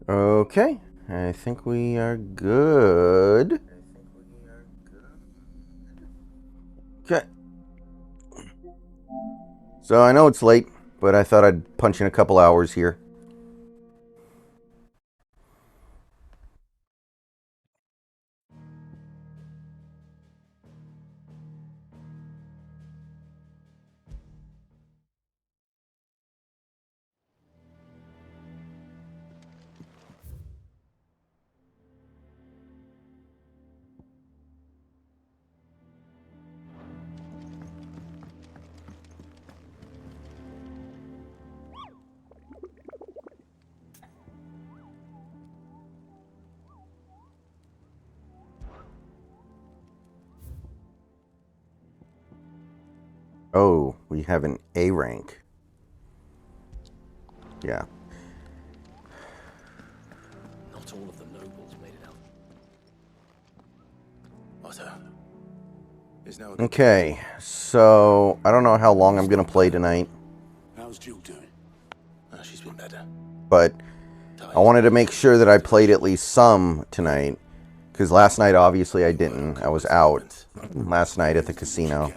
Okay, I think we are good. Okay. So I know it's late, but I thought I'd punch in a couple hours here. Oh, we have an A rank. Yeah. Not all of the nobles made it out. Otto is now. Okay, so I don't know how long I'm gonna play tonight, How's Jill doing? She's been better. but I wanted to make sure that I played at least some tonight, because last night obviously I didn't. I was out last night at the casino.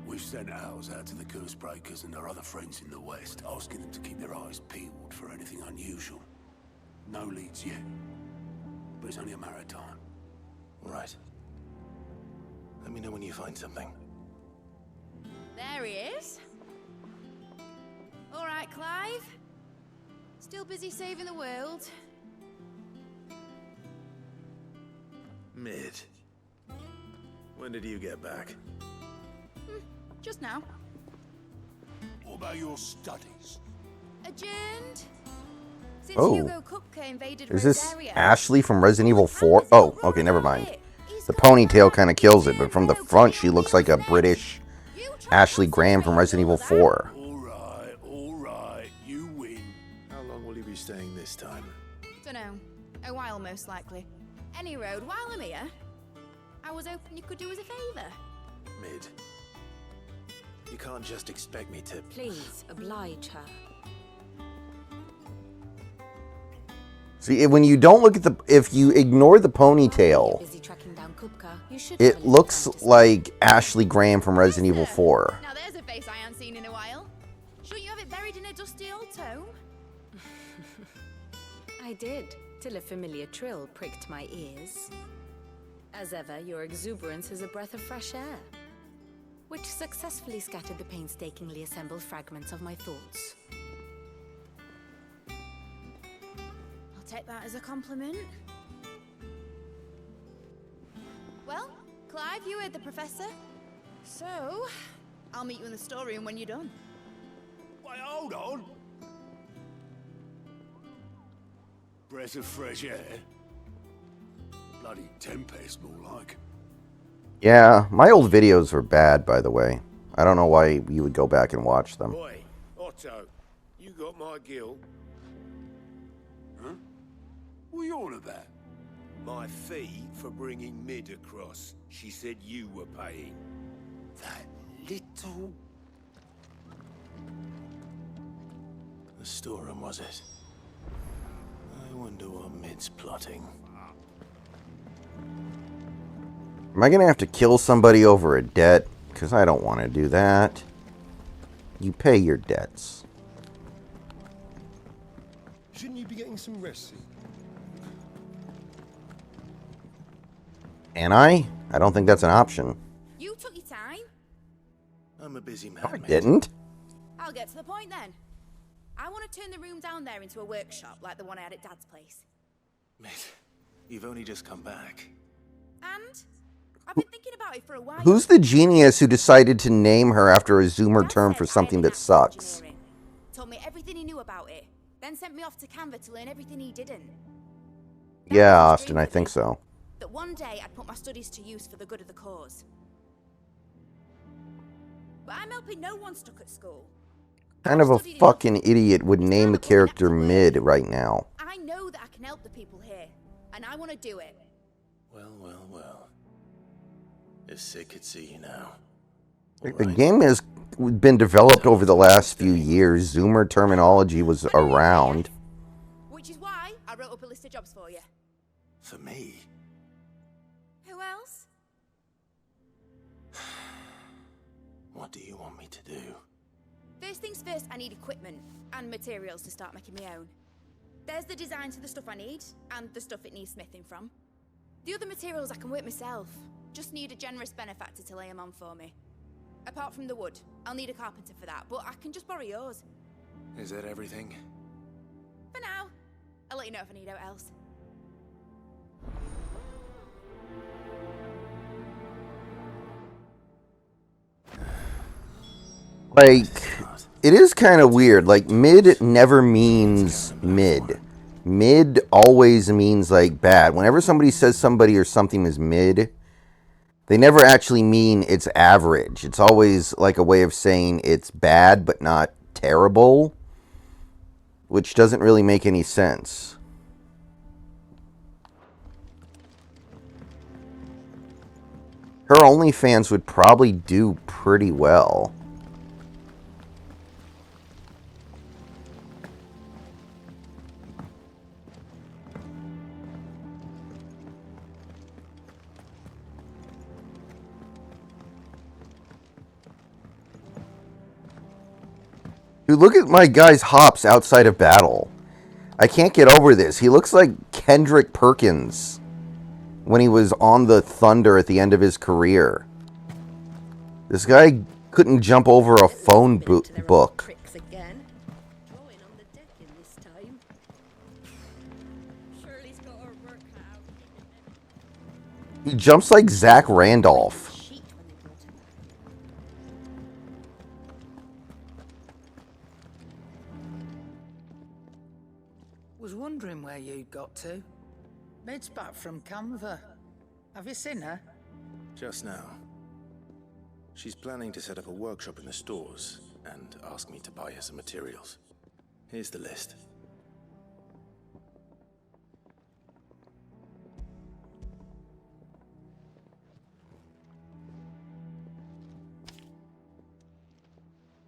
We've sent ours out to the curse breakers and our other friends in the west, asking them to keep their eyes peeled for anything unusual. No leads yet, but it's only a matter of time. All right. Let me know when you find something. There he is. All right, Clive. Still busy saving the world. Mid. When did you get back? Just now. What about your studies? Adjourned. Since Oh. Hugo Kupka invaded Is this Rosaria. Ashley from Resident Evil 4? Oh, okay, never mind. The ponytail kind of kills it, but from the front she looks like a British Ashley Graham from Resident Evil 4. All right, you win. How long will you be staying this time? Dunno. A while, most likely. Any road, while I'm here, I was hoping you could do us a favour. Mid. You can't just expect me to. Please oblige her. See, when you don't look at the... If you ignore the ponytail, Busy tracking down Kupka. You should have a it little looks time to spare. like Ashley Graham from Resident Evil 4. Now there's a face I haven't seen in a while. Shouldn't you have it buried in a dusty old tome? I did, till a familiar trill pricked my ears. As ever, your exuberance is a breath of fresh air, which successfully scattered the painstakingly assembled fragments of my thoughts. I'll take that as a compliment. Well, Clive, you heard the professor. So, I'll meet you in the storeroom when you're done. Wait, hold on. Breath of fresh air. Bloody tempest, more like. Yeah, my old videos were bad, by the way. I don't know why you would go back and watch them. Boy, Otto, you got my gill. Huh? What are you on about? My fee for bringing Mid across. She said you were paying. That little... The storeroom, was it? I wonder what Mid's plotting. Am I going to have to kill somebody over a debt? Because I don't want to do that. You pay your debts. Shouldn't you be getting some rest soon? And I don't think that's an option. You took your time. I'm a busy man, No, I Mid. didn't. I'll get to the point then. I want to turn the room down there into a workshop like the one I had at Dad's place. Mid, you've only just come back. And I've been thinking about it for a while. Who's the genius who decided to name her after a Zoomer Dad term said for I something had that an sucks? engineering. Told me everything he knew about it. Then sent me off to Canva to learn everything he didn't. That Yeah, was his Austin, dream I for think me. so. That one day I'd put my studies to use for the good of the cause. But I'm helping no one stuck at school. Kind of a Studied enough. fucking idiot would It's name time a I put my character next Mid word. right now. I know that I can help the people here, and I want to do it. Well, well, well. If Sid could see you now. The Alright. game has been developed over the last few years. Zoomer terminology was around. Which is why I wrote up a list of jobs for you. For me? Who else? What do you want me to do? First things first, I need equipment and materials to start making my own. There's the designs for the stuff I need, and the stuff it needs smithing from. The other materials I can work myself. Just need a generous benefactor to lay them on for me. Apart from the wood, I'll need a carpenter for that, but I can just borrow yours. Is that everything? For now. I'll let you know if I need out else. Like, it is kind of weird. Like, mid never means mid. Mid always means, like, bad. Whenever somebody says somebody or something is mid, they never actually mean it's average. It's always like a way of saying it's bad but not terrible, which doesn't really make any sense. Her OnlyFans would probably do pretty well. Dude, look at my guy's hops outside of battle. I can't get over this. He looks like Kendrick Perkins when he was on the Thunder at the end of his career. This guy couldn't jump over a phone book. Tricks again. Going on the deck in this time. Shirley's got her work out. He jumps like Zach Randolph. Sheet when they brought him back. Was wondering where you'd got to. Mid's back from Canva. Have you seen her? Just now. She's planning to set up a workshop in the stores and ask me to buy her some materials. Here's the list.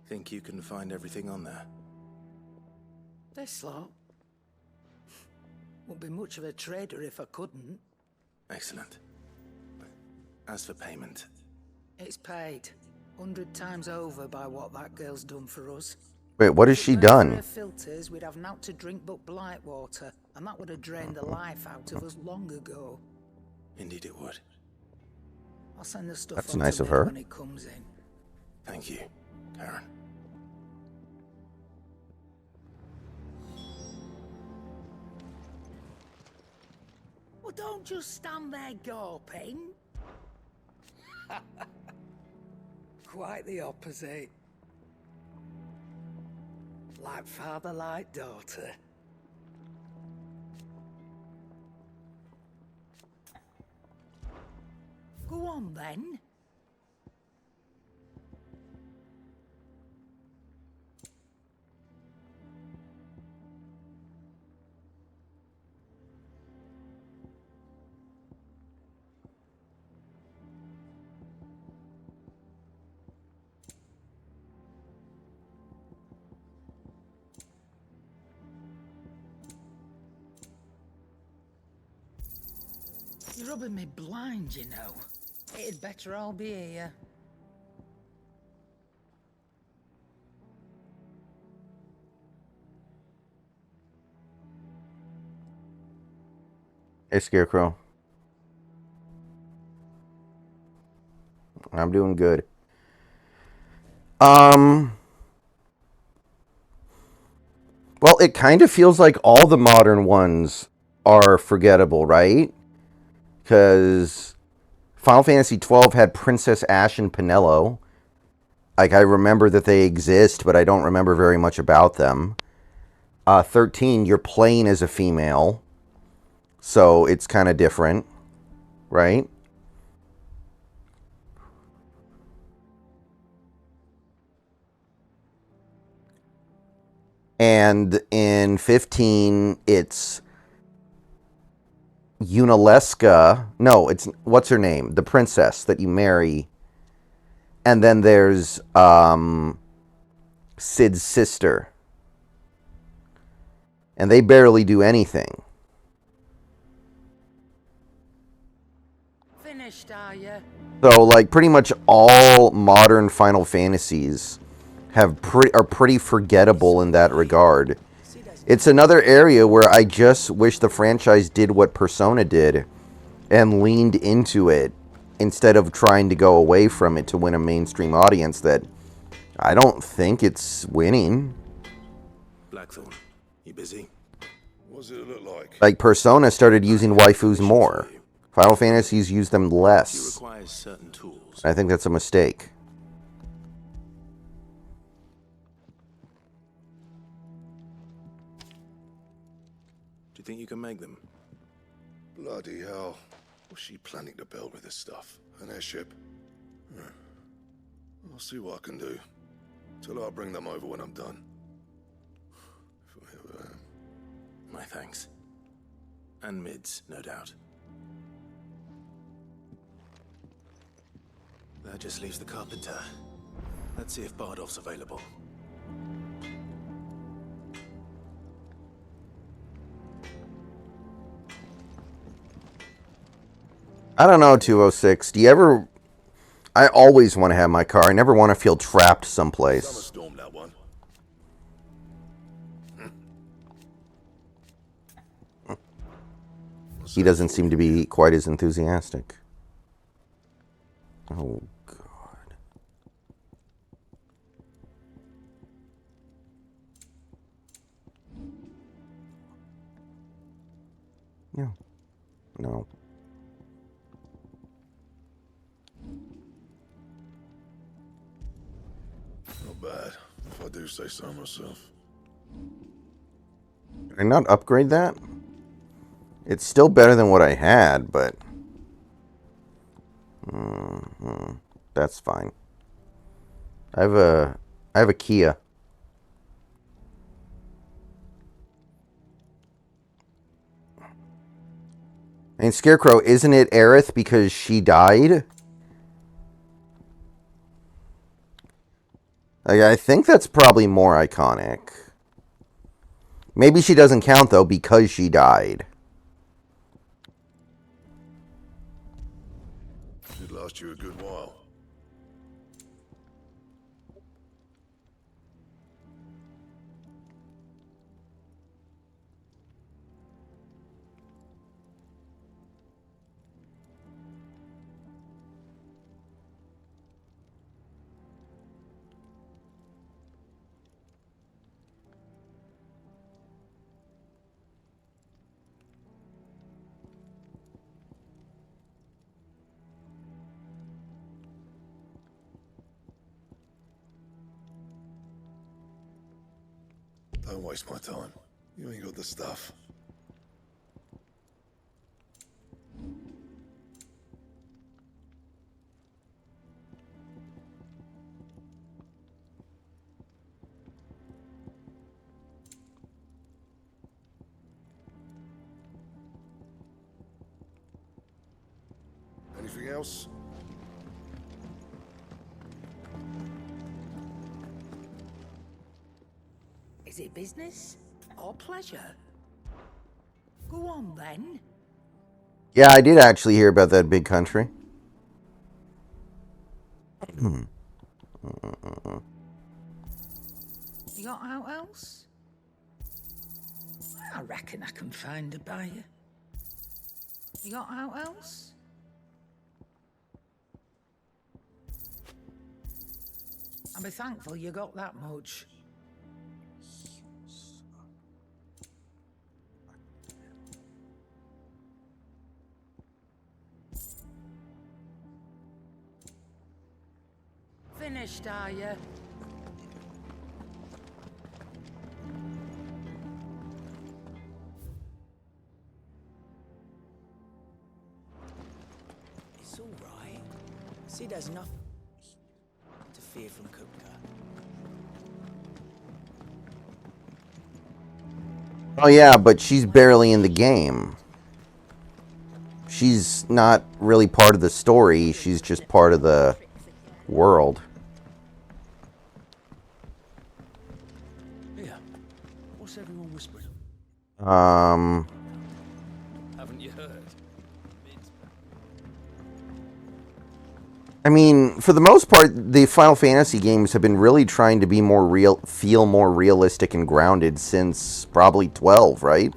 Think you can find everything on there? This lot. Wouldn't be much of a trader if I couldn't. Excellent. As for payment, It's paid 100 times over by what that girl's done for us. Wait, what has she If it weren't for done? her filters, we'd have naught to drink but blight water, and that would have drained the life out of us long ago. indeed it would. I'll send the stuff That's on nice to of Mid her. when it comes in. Thank you, Karen. Well, don't just stand there gawping. Quite the opposite. Like father, like daughter. Go on then. You're rubbing me blind, you know. It'd better all be here. Hey, Scarecrow. I'm doing good. Well, it kind of feels like all the modern ones are forgettable, right? Because Final Fantasy XII had Princess Ash and Penelo. Like, I remember that they exist, but I don't remember very much about them. 13, you're playing as a female, so it's kind of different, right? And in 15, it's Unaleska. No, it's, what's her name? The princess that you marry. And then there's Sid's sister. And they barely do anything. Finished, are you? So, like, pretty much all modern Final Fantasies are pretty forgettable in that regard. It's another area where I just wish the franchise did what Persona did and leaned into it instead of trying to go away from it to win a mainstream audience that I don't think it's winning. Blackthorn, you busy? What does it look like? Like, Persona started using waifus more. Final Fantasies use them She less. requires certain tools. I think that's a mistake. Do you think you can make them? Bloody hell. What's she planning to build with this stuff? An airship? I'll see what I can do. Till I'll bring them over when I'm done. My thanks. And Mid's, no doubt. That just leaves the carpenter. Let's see if Bardolph's available. I don't know, 206. Do you ever... I always want to have my car. I never want to feel trapped someplace. Summer storm, that one. He doesn't seem to be quite as enthusiastic. Oh, God. Yeah. No. Not bad, if I do say so myself. Did I not upgrade that? It's still better than what I had, but... that's fine. I have a Kia. And Scarecrow, isn't it Aerith because she died? Like, I think that's probably more iconic. Maybe she doesn't count, though, because she died. Should last you a good while. Don't waste my time. You ain't got the stuff. Anything else? Is it business or pleasure? Go on then. Yeah, I did actually hear about that big country. You got out else? I reckon I can find a buyer. You got out else? I'll be thankful you got that much. Finished, are you? It's all right. Sid has nothing to fear from Kupka. Oh yeah, but she's barely in the game. She's not really part of the story. She's just part of the world. Yeah. What's everyone whispering? Haven't you heard? I mean, for the most part, the Final Fantasy games have been really trying to be more real, feel more realistic and grounded since probably 12, right?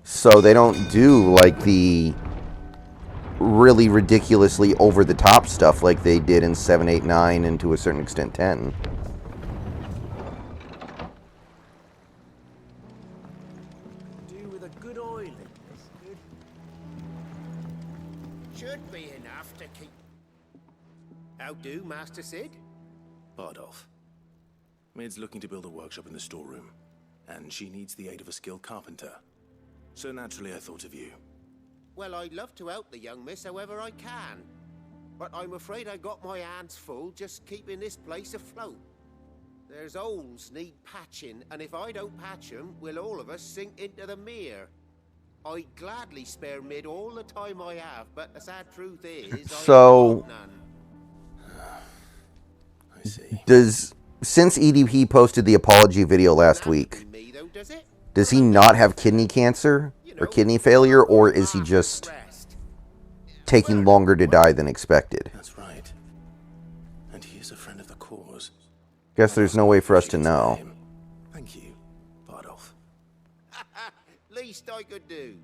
So they don't do like the really ridiculously over-the-top stuff like they did in 7, 8, 9, and to a certain extent 10. Do with a good oil in this, good. Should be enough to keep. How do, Master Sid? Bardolph. Mid's looking to build a workshop in the storeroom, and she needs the aid of a skilled carpenter. So naturally I thought of you. Well, I'd love to help the young miss however I can. But I'm afraid I got my hands full just keeping this place afloat. There's holes need patching, and if I don't patch them, will all of us sink into the mere. I'd gladly spare Mid all the time I have, but the sad truth is, So, I ain't got none. I see. Since EDP posted the apology video last week, Me, though, does it? does he not have kidney cancer or kidney failure, or is he just taking longer to die than expected? That's right. And he is a friend of the cause. Guess there's no way for us to know. Thank you, Bardolph. Least I could do.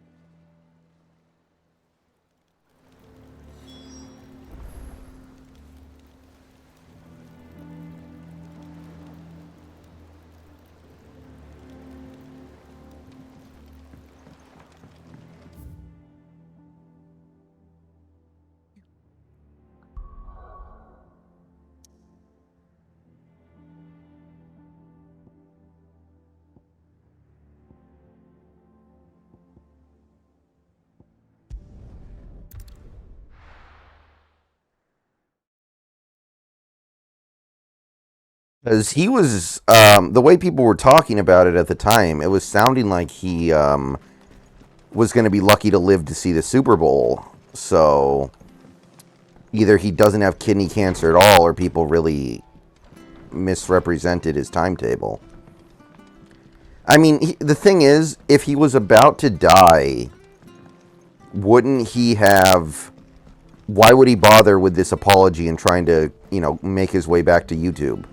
Because he was, the way people were talking about it at the time, it was sounding like he was going to be lucky to live to see the Super Bowl. So either he doesn't have kidney cancer at all, or people really misrepresented his timetable. I mean, the thing is, if he was about to die, wouldn't he have... Why would he bother with this apology and trying to, make his way back to YouTube?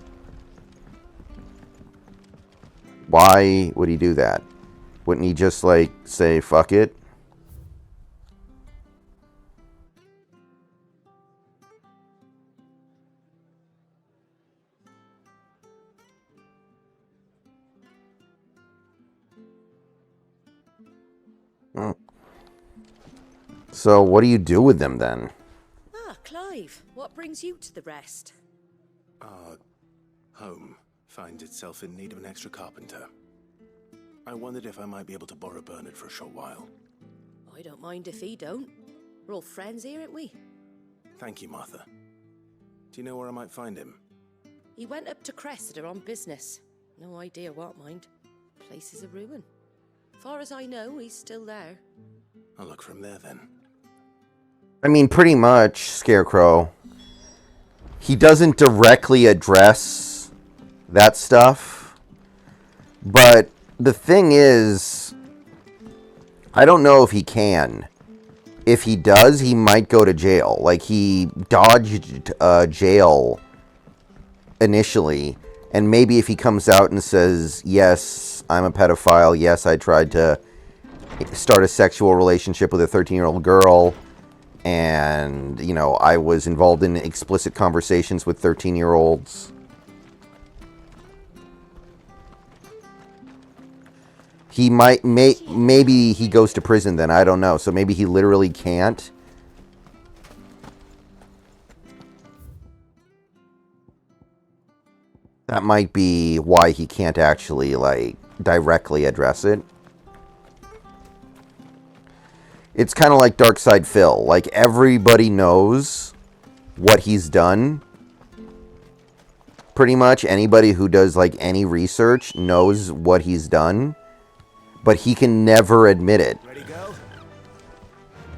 Why would he do that? Wouldn't he just, say, fuck it? So, what do you do with them, then? Ah, Clive, what brings you to the rest? Our home finds itself in need of an extra carpenter. I wondered if I might be able to borrow Bernard for a short while. I don't mind if he don't. We're all friends here, aren't we? Thank you, Martha. Do you know where I might find him? He went up to Cressida on business. No idea what, mind. Place is a ruin. Far as I know, he's still there. I'll look for him there, then. I mean, pretty much, Scarecrow. He doesn't directly address that stuff. But the thing is, I don't know if he can. If he does, he might go to jail. Like, he dodged jail initially. And maybe if he comes out and says, yes, I'm a pedophile. Yes, I tried to start a sexual relationship with a 13-year-old girl. And, I was involved in explicit conversations with 13-year-olds. He might, maybe he goes to prison then, I don't know. So maybe he literally can't. That might be why he can't actually, directly address it. It's kind of like Darkside Phil. Like, everybody knows what he's done. Pretty much anybody who does, any research knows what he's done. But he can never admit it. Ready, go?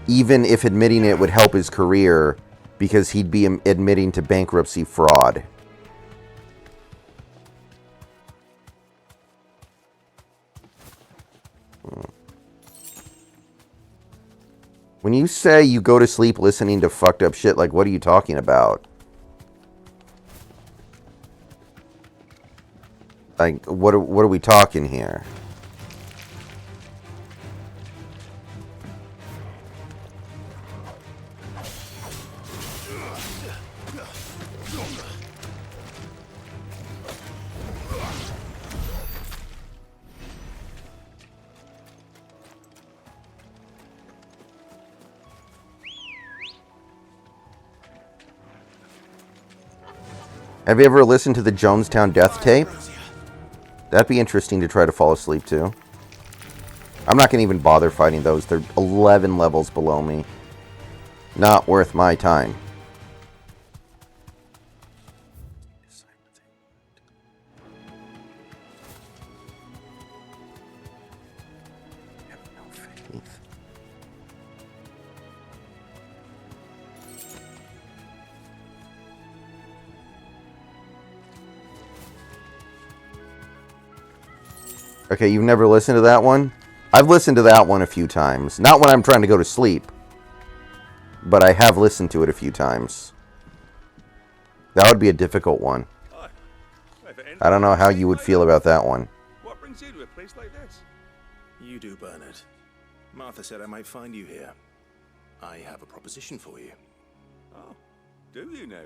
Even if admitting it would help his career, because he'd be admitting to bankruptcy fraud. When you say you go to sleep listening to fucked up shit, like, what are you talking about? Like, what are we talking here? Have you ever listened to the Jonestown Death Tape? That'd be interesting to try to fall asleep to. I'm not going to even bother fighting those. They're 11 levels below me. Not worth my time. Okay, you've never listened to that one? I've listened to that one a few times. Not when I'm trying to go to sleep. But I have listened to it a few times. That would be a difficult one. I don't know how you would feel about that one. What brings you to a place like this? You do, Bernard. Martha said I might find you here. I have a proposition for you. Oh, do you now?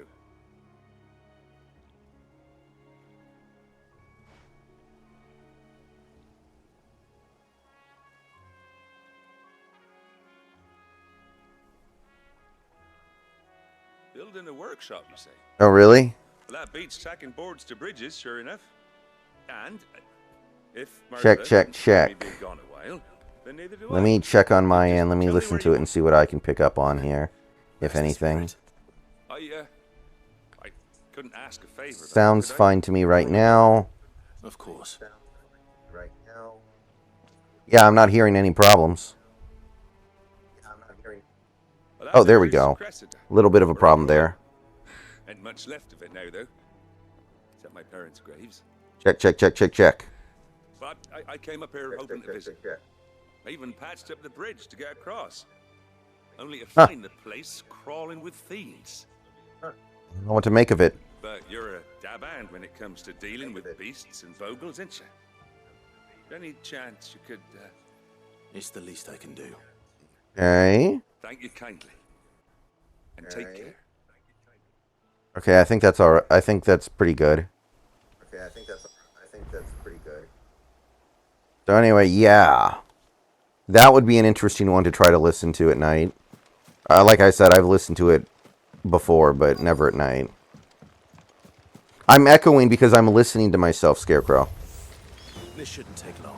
Building a workshop, you say? Oh, really? Well, that beats tacking boards to bridges, sure enough. And if Check. gone a while, then neither do Let I. me check on my end. Let me tell me listen where to you it and see what I can pick up on here, if That's the anything. spirit. I couldn't ask a favor. Sounds fine to me right now. Of course. Yeah, I'm not hearing any problems. Oh, there we go. A little bit of a problem there. Ain't much left of it now, though. Except my parents' graves. Check. But I came up here hoping to visit. I even patched up the bridge to get across. Only to find the place crawling with thieves. I don't know what to make of it. But you're a dab hand when it comes to dealing with beasts and vogels, ain't you? Any chance you could... It's the least I can do. Okay. Thank you kindly. And take care. Okay, I think that's all right. I think that's pretty good. So anyway, yeah. That would be an interesting one to try to listen to at night. Like I said, I've listened to it before, but never at night. I'm echoing because I'm listening to myself, Scarecrow. This shouldn't take long.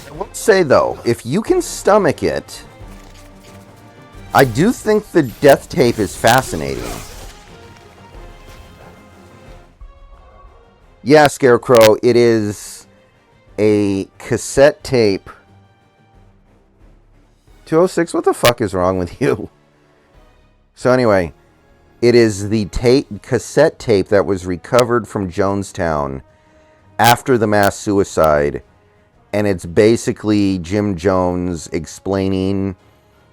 I will say, though, if you can stomach it, I do think the death tape is fascinating. Yeah, Scarecrow, it is a cassette tape. 206, what the fuck is wrong with you? So anyway, it is the cassette tape that was recovered from Jonestown after the mass suicide. And it's basically Jim Jones explaining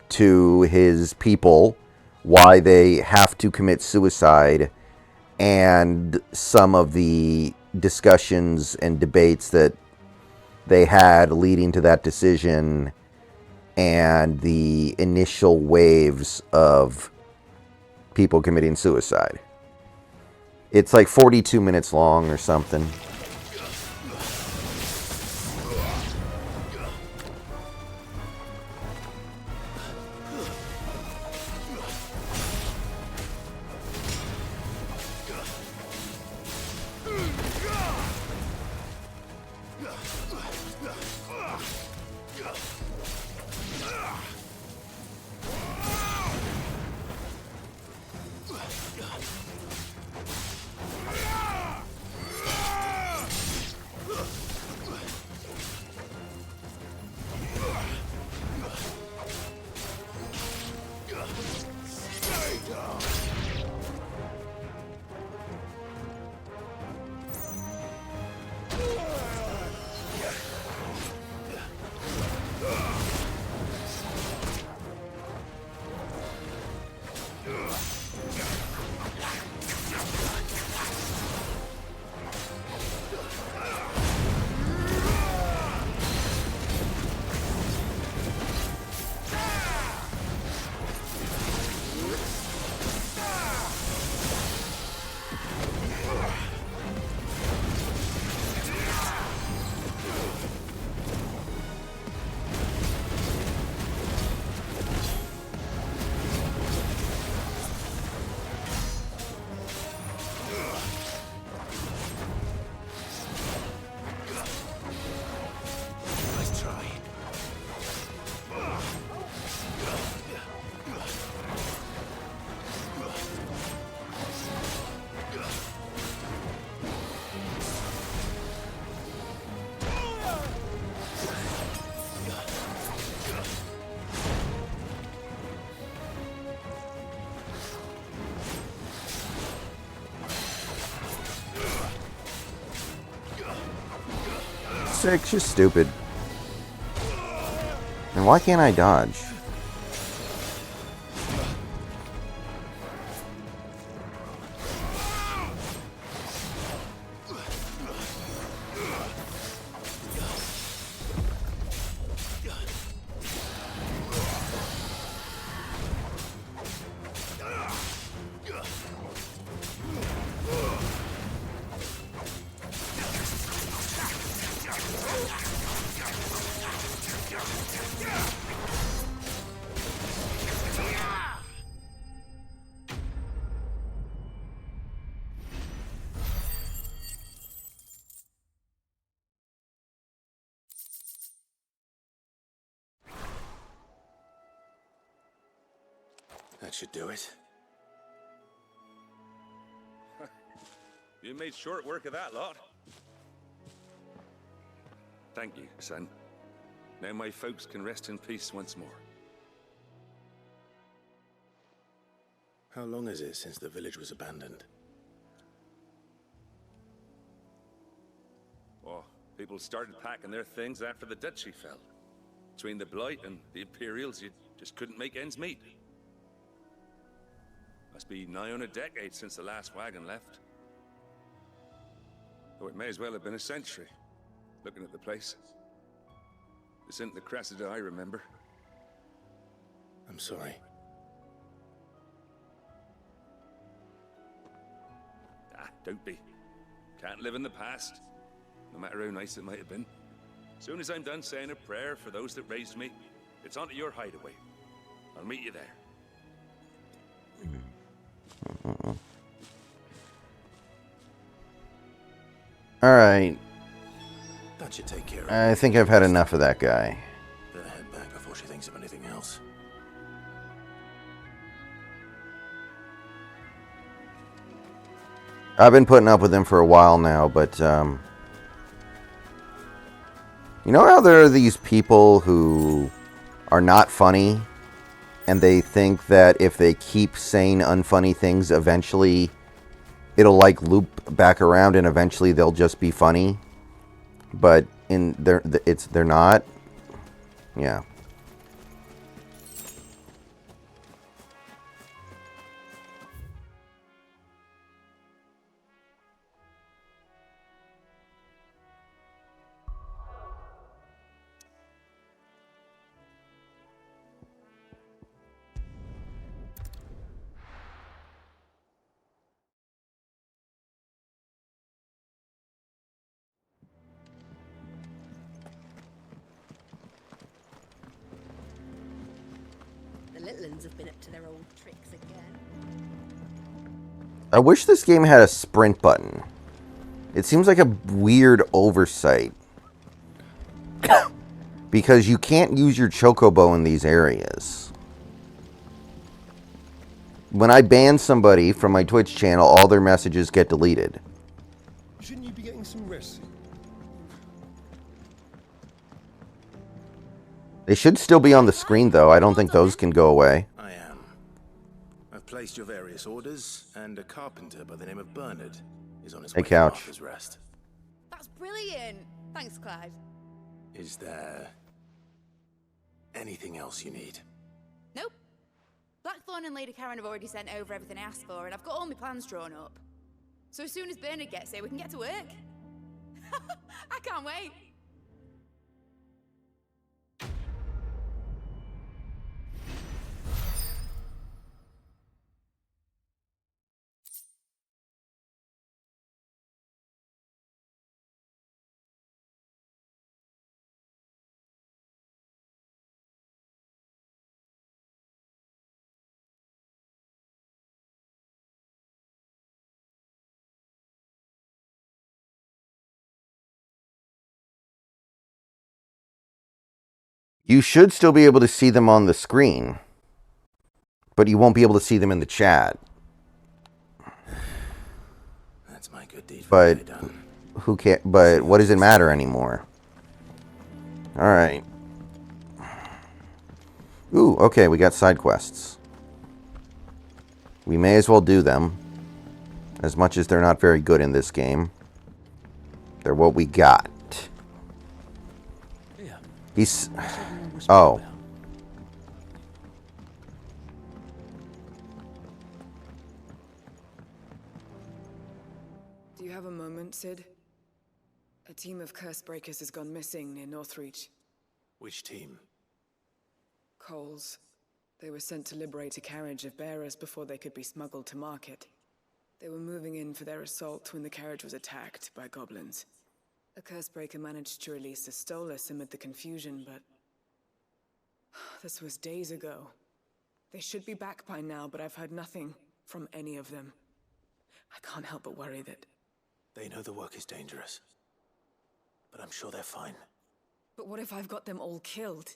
to his people why they have to commit suicide and some of the discussions and debates that they had leading to that decision and the initial waves of people committing suicide. It's like 42 minutes long or something. sick, she's stupid. And why can't I dodge? That should do it. You made short work of that lot. Thank you, son. Now my folks can rest in peace once more. How long is it since the village was abandoned? Oh, people started packing their things after the duchy fell. Between the Blight and the Imperials, you just couldn't make ends meet. Must be nigh on a decade since the last wagon left. Though it may as well have been a century, looking at the place. This isn't the Cressida I remember. I'm sorry. Ah, don't be. Can't live in the past, no matter how nice it might have been. Soon as I'm done saying a prayer for those that raised me, it's onto your hideaway. I'll meet you there. Alright. That should take care of it. I think I've had enough of that guy. Better head back before she thinks of anything else. I've been putting up with him for a while now, but, you know how there are these people who are not funny, and they think that if they keep saying unfunny things, eventually it'll, like, loop back around, and eventually they'll just be funny? But they're not? Yeah. Little ones have been up to their old tricks again. I wish this game had a sprint button. It seems like a weird oversight. Because you can't use your chocobo in these areas. When I ban somebody from my Twitch channel, all their messages get deleted. Shouldn't you be getting some rest? They should still be on the screen, though. I don't think those can go away. I am. I've placed your various orders, and a carpenter by the name of Bernard is on his way to Couch. Martha's Rest. That's brilliant. Thanks, Clive. Is there anything else you need? Nope. Blackthorn and Lady Karen have already sent over everything I asked for, and I've got all my plans drawn up. So as soon as Bernard gets here, we can get to work. I can't wait. You should still be able to see them on the screen. But you won't be able to see them in the chat. That's my good deed for But the day done. who can't? But what does it matter anymore? All right. Ooh, okay. We got side quests. We may as well do them, as much as they're not very good in this game. They're what we got. He's... Oh. Do you have a moment, Sid? A team of curse breakers has gone missing near Northreach. Which team? Coles. They were sent to liberate a carriage of bearers before they could be smuggled to market. They were moving in for their assault when the carriage was attacked by goblins. A cursebreaker managed to release a Stolas amid the confusion, but... this was days ago. They should be back by now, but I've heard nothing from any of them. I can't help but worry that... They know the work is dangerous. But I'm sure they're fine. But what if I've got them all killed?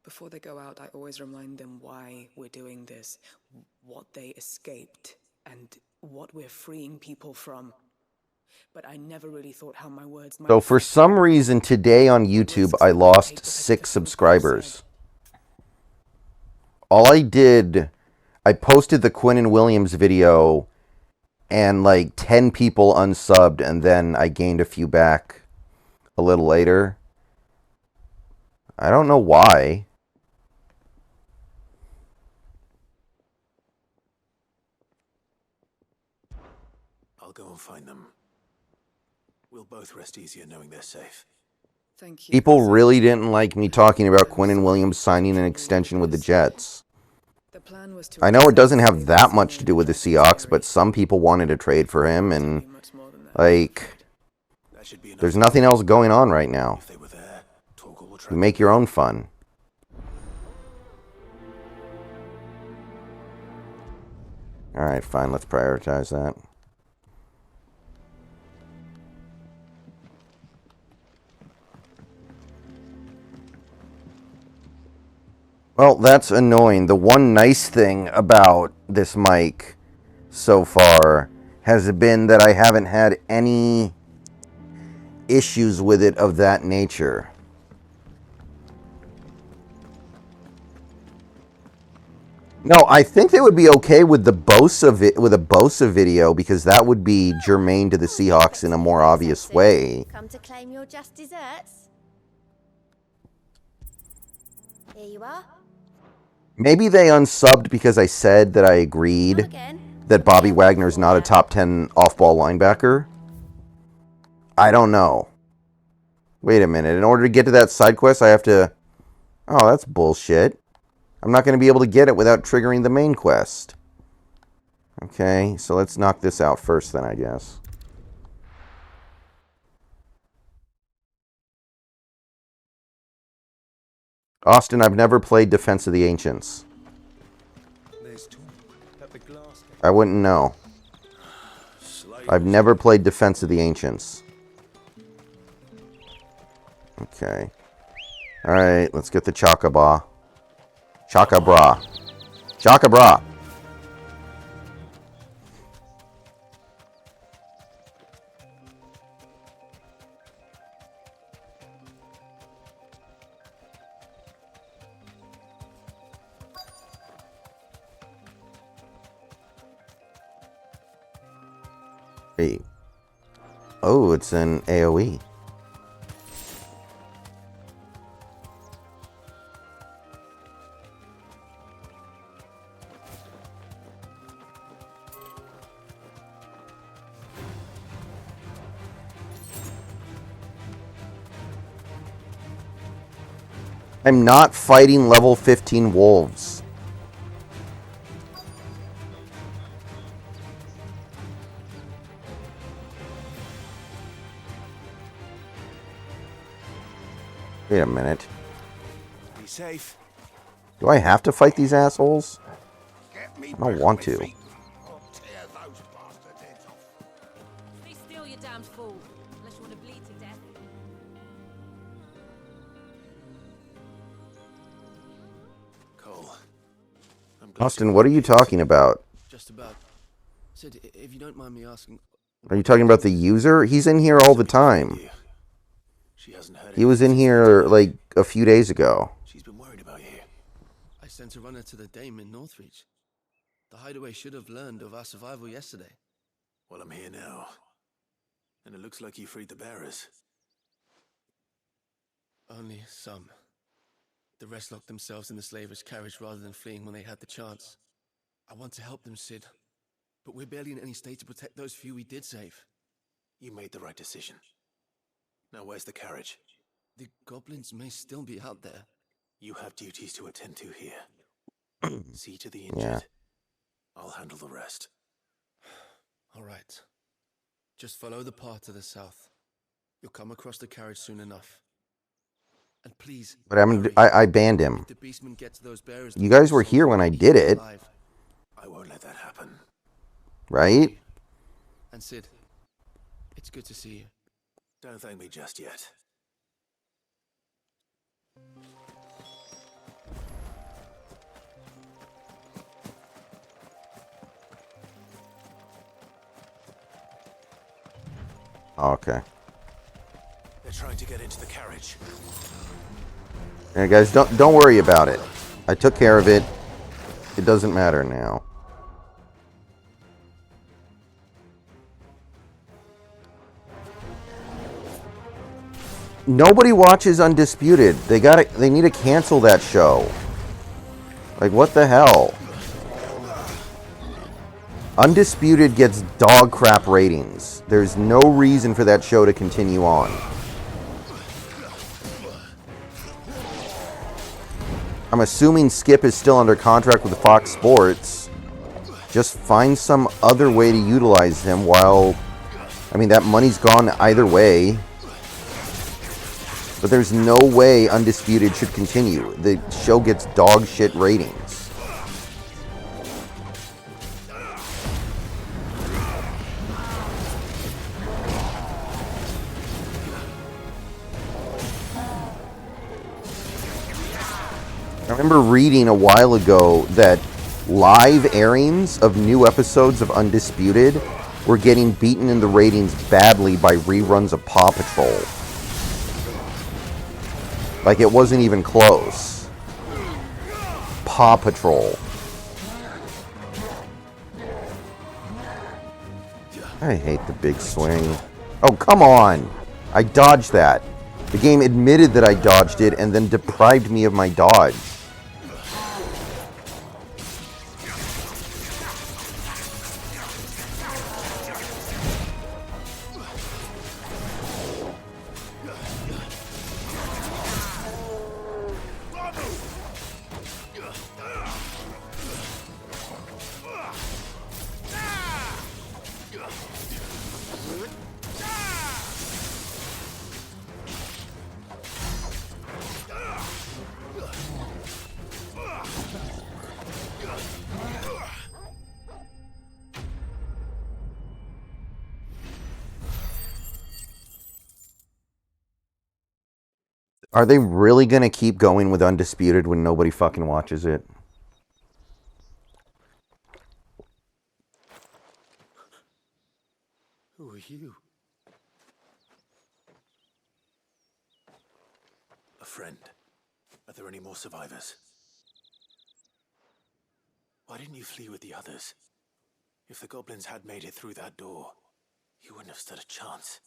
Before they go out, I always remind them why we're doing this, what they escaped, and what we're freeing people from. But I never really thought how my words might... So for some reason today on YouTube, I lost 6 subscribers. All I did, I posted the Quinn and Williams video, and like 10 people unsubbed, and then I gained a few back a little later. I don't know why. I'll go and find them. We'll both rest easier knowing they're safe. Thank you. People really didn't like me talking about Quinn and Williams signing an extension with the Jets. I know it doesn't have that much to do with the Seahawks, but some people wanted to trade for him, and, like, there's nothing else going on right now. You make your own fun. Alright, fine, let's prioritize that. Well, that's annoying. The one nice thing about this mic so far has been that I haven't had any issues with it of that nature. No, I think they would be okay with the with a Bosa video, because that would be germane to the Seahawks in a more obvious way. Come to claim your just desserts. Here you are. Maybe they unsubbed because I said that I agreed that Bobby Wagner's not a top 10 off-ball linebacker. I don't know. Wait a minute. In order to get to that side quest, I have to... Oh, that's bullshit. I'm not going to be able to get it without triggering the main quest. Okay, so let's knock this out first then, I guess. Austin, I've never played Defense of the Ancients. I wouldn't know. I've never played Defense of the Ancients. Okay. Alright, let's get the Chakabra. Chakabra. Chakabra. Hey. Oh, it's an AoE. I'm not fighting level 15 wolves. Wait a minute. Be safe. Do I have to fight these assholes? I don't want to. Stay still, you damned fool. Unless you want to bleed to death. Cole. Austin, what are you talking about? Just about. Sid, if you don't mind me asking... Are you talking about the user? He's in here all the time. He was in here, like, a few days ago. She's been worried about you. I sent a runner to the dame in Northreach. The hideaway should have learned of our survival yesterday. Well, I'm here now. And it looks like you freed the bearers. Only some. The rest locked themselves in the slaver's carriage rather than fleeing when they had the chance. I want to help them, Sid. But we're barely in any state to protect those few we did save. You made the right decision. Now where's the carriage? The goblins may still be out there. You have duties to attend to here. See to the injured. Yeah. I'll handle the rest. All right. Just follow the path to the south. You'll come across the carriage soon enough. And please, But I banned him. if the beastmen get to those bearers, You guys were here when I did it, I won't let that happen. right? And Sid, it's good to see you. Don't thank me just yet. Okay. They're trying to get into the carriage. Yeah, guys, don't worry about it. I took care of it. It doesn't matter now. Nobody watches Undisputed. They need to cancel that show. Like, what the hell? Undisputed gets dog crap ratings. There's no reason for that show to continue on. I'm assuming Skip is still under contract with Fox Sports. Just find some other way to utilize him while... I mean, that money's gone either way. But there's no way Undisputed should continue. The show gets dog shit ratings. I remember reading a while ago that live airings of new episodes of Undisputed were getting beaten in the ratings badly by reruns of Paw Patrol. Like, it wasn't even close. Paw Patrol. I hate the big swing. Oh, come on! I dodged that. The game admitted that I dodged it and then deprived me of my dodge. Are they really going to keep going with Undisputed when nobody fucking watches it? Who are you? A friend. Are there any more survivors? Why didn't you flee with the others? If the goblins had made it through that door, you wouldn't have stood a chance.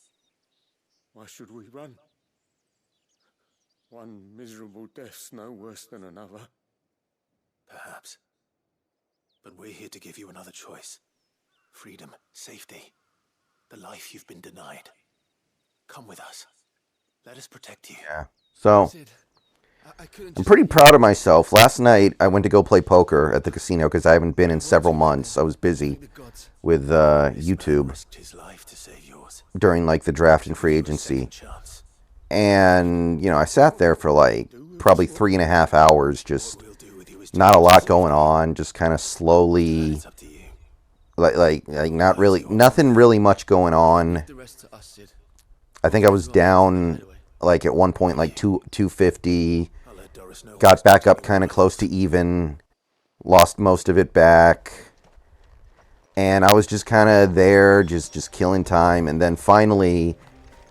Why should we run? One miserable death's no worse than another. Perhaps. But we're here to give you another choice. Freedom, safety, the life you've been denied. Come with us. Let us protect you. Yeah. So, I'm pretty proud of myself. Last night, I went to go play poker at the casino because I haven't been in several months. I was busy with YouTube during, like, the draft and free agency. And, you know, I sat there for, like, probably 3.5 hours, just not a lot going on, just kind of slowly, like not really, nothing really much going on. I think I was down, like, at one point, like, 250, got back up kind of close to even, lost most of it back, and I was just kind of there, just killing time, and then finally,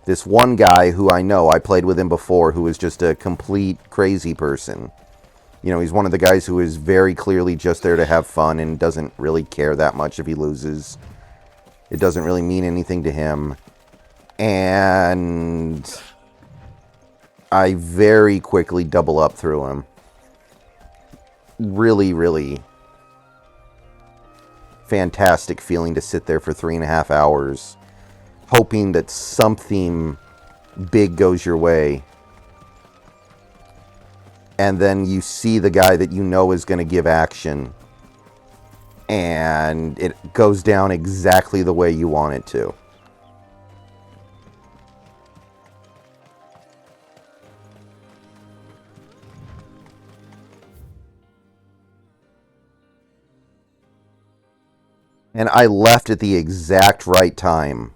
this one guy who I know, I played with him before, who is just a complete crazy person. You know, he's one of the guys who is very clearly just there to have fun and doesn't really care that much if he loses. It doesn't really mean anything to him. And I very quickly double up through him. Really, really fantastic feeling to sit there for 3.5 hours, hoping that something big goes your way. And then you see the guy that you know is going to give action, and it goes down exactly the way you want it to. And I left at the exact right time.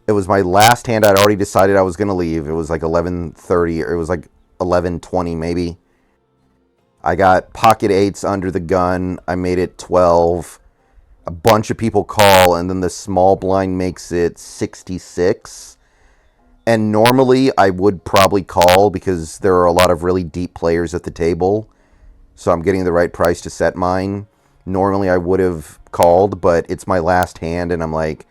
It was my last hand. I'd already decided I was going to leave. It was like 11:30, or it was like 11:20 maybe. I got pocket eights under the gun. I made it 12. A bunch of people call, and then the small blind makes it 66. And normally I would probably call because there are a lot of really deep players at the table. So I'm getting the right price to set mine. Normally I would have called, but it's my last hand, and I'm like,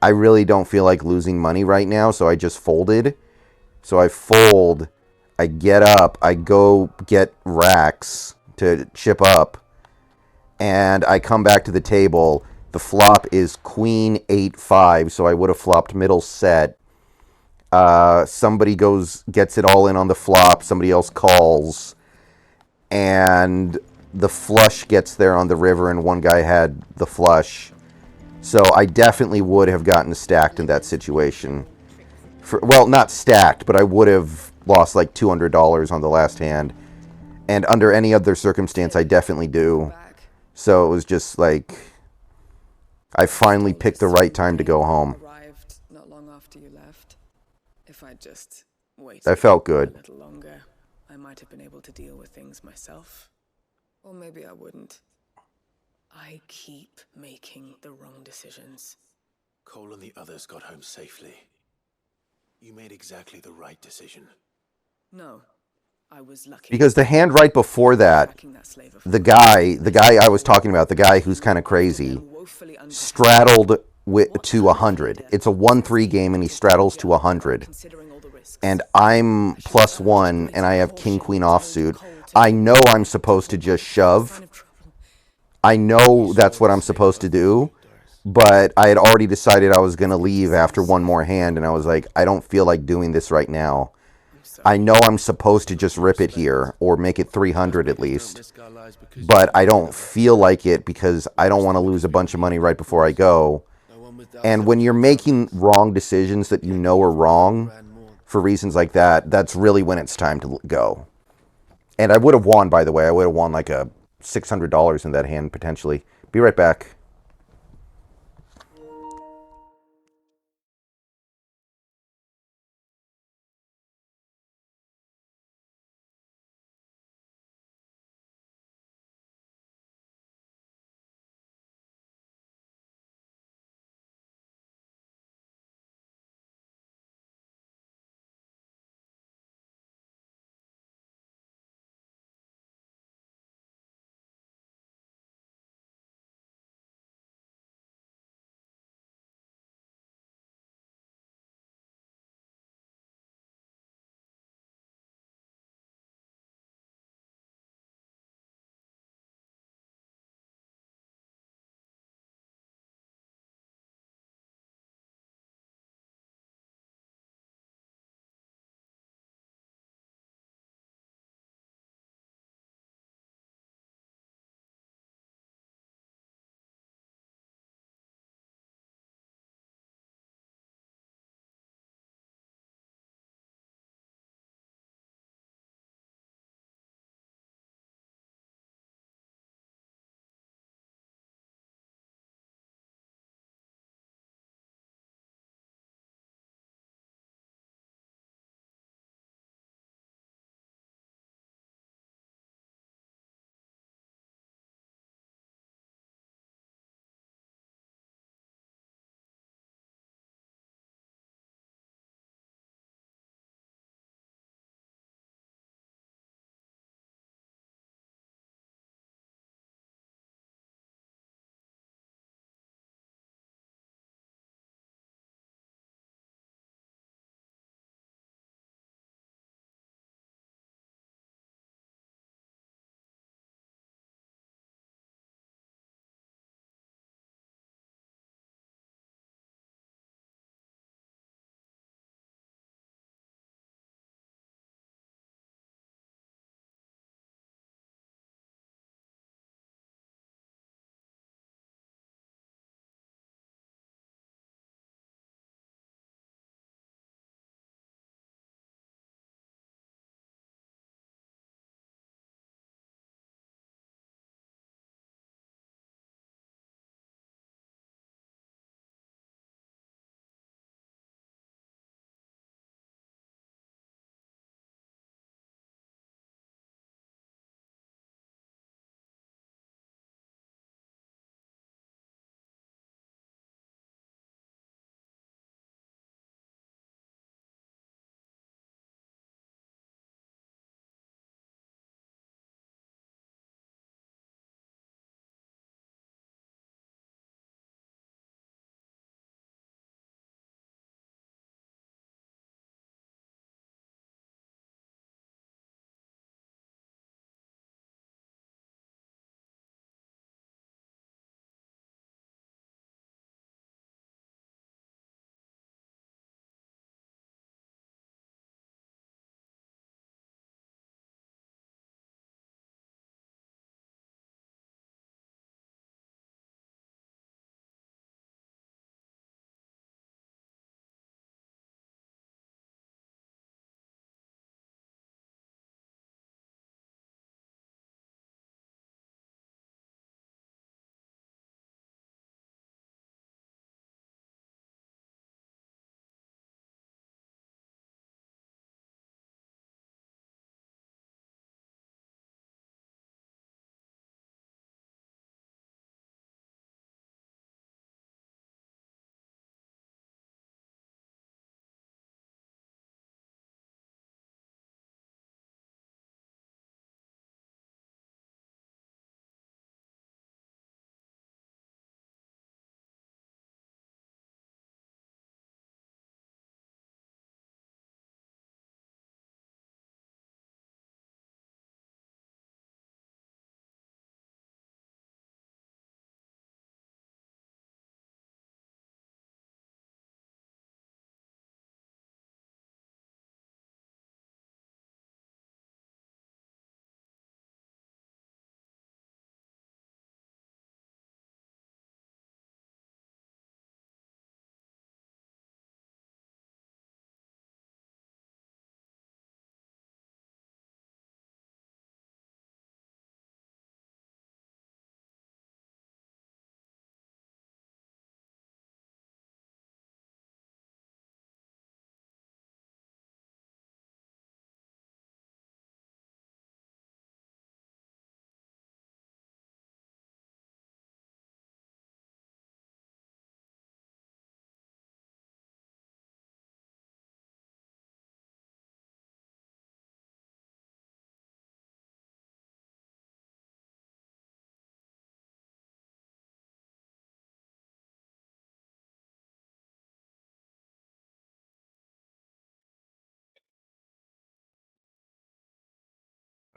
I really don't feel like losing money right now, so I just folded. So I fold, I get up, I go get racks to chip up, and I come back to the table. The flop is Queen 8-5, so I would have flopped middle set. Somebody gets it all in on the flop, somebody else calls, and the flush gets there on the river, and one guy had the flush. So I definitely would have gotten stacked in that situation. Well, not stacked, but I would have lost like $200 on the last hand. And under any other circumstance, I definitely do. So it was just like, I finally picked the right time to go home. Arrived not long after you left. If I'd just waited That felt good. a little longer, I might have been able to deal with things myself. Or maybe I wouldn't. I keep making the wrong decisions. Cole and the others got home safely. You made exactly the right decision. No, I was lucky. Because the hand right before that, the guy I was talking about, the guy who's kind of crazy, straddled to 100. It's a 1-3 game, and he straddles to 100. And I'm +1, and I have king queen offsuit. I know I'm supposed to just shove. I know that's what I'm supposed to do, but I had already decided I was going to leave after one more hand, and I was like, I don't feel like doing this right now. I know I'm supposed to just rip it here, or make it 300 at least, but I don't feel like it because I don't want to lose a bunch of money right before I go. And when you're making wrong decisions that you know are wrong for reasons like that, that's really when it's time to go. And I would have won, by the way. I would have won like a $600 in that hand, potentially. Be right back.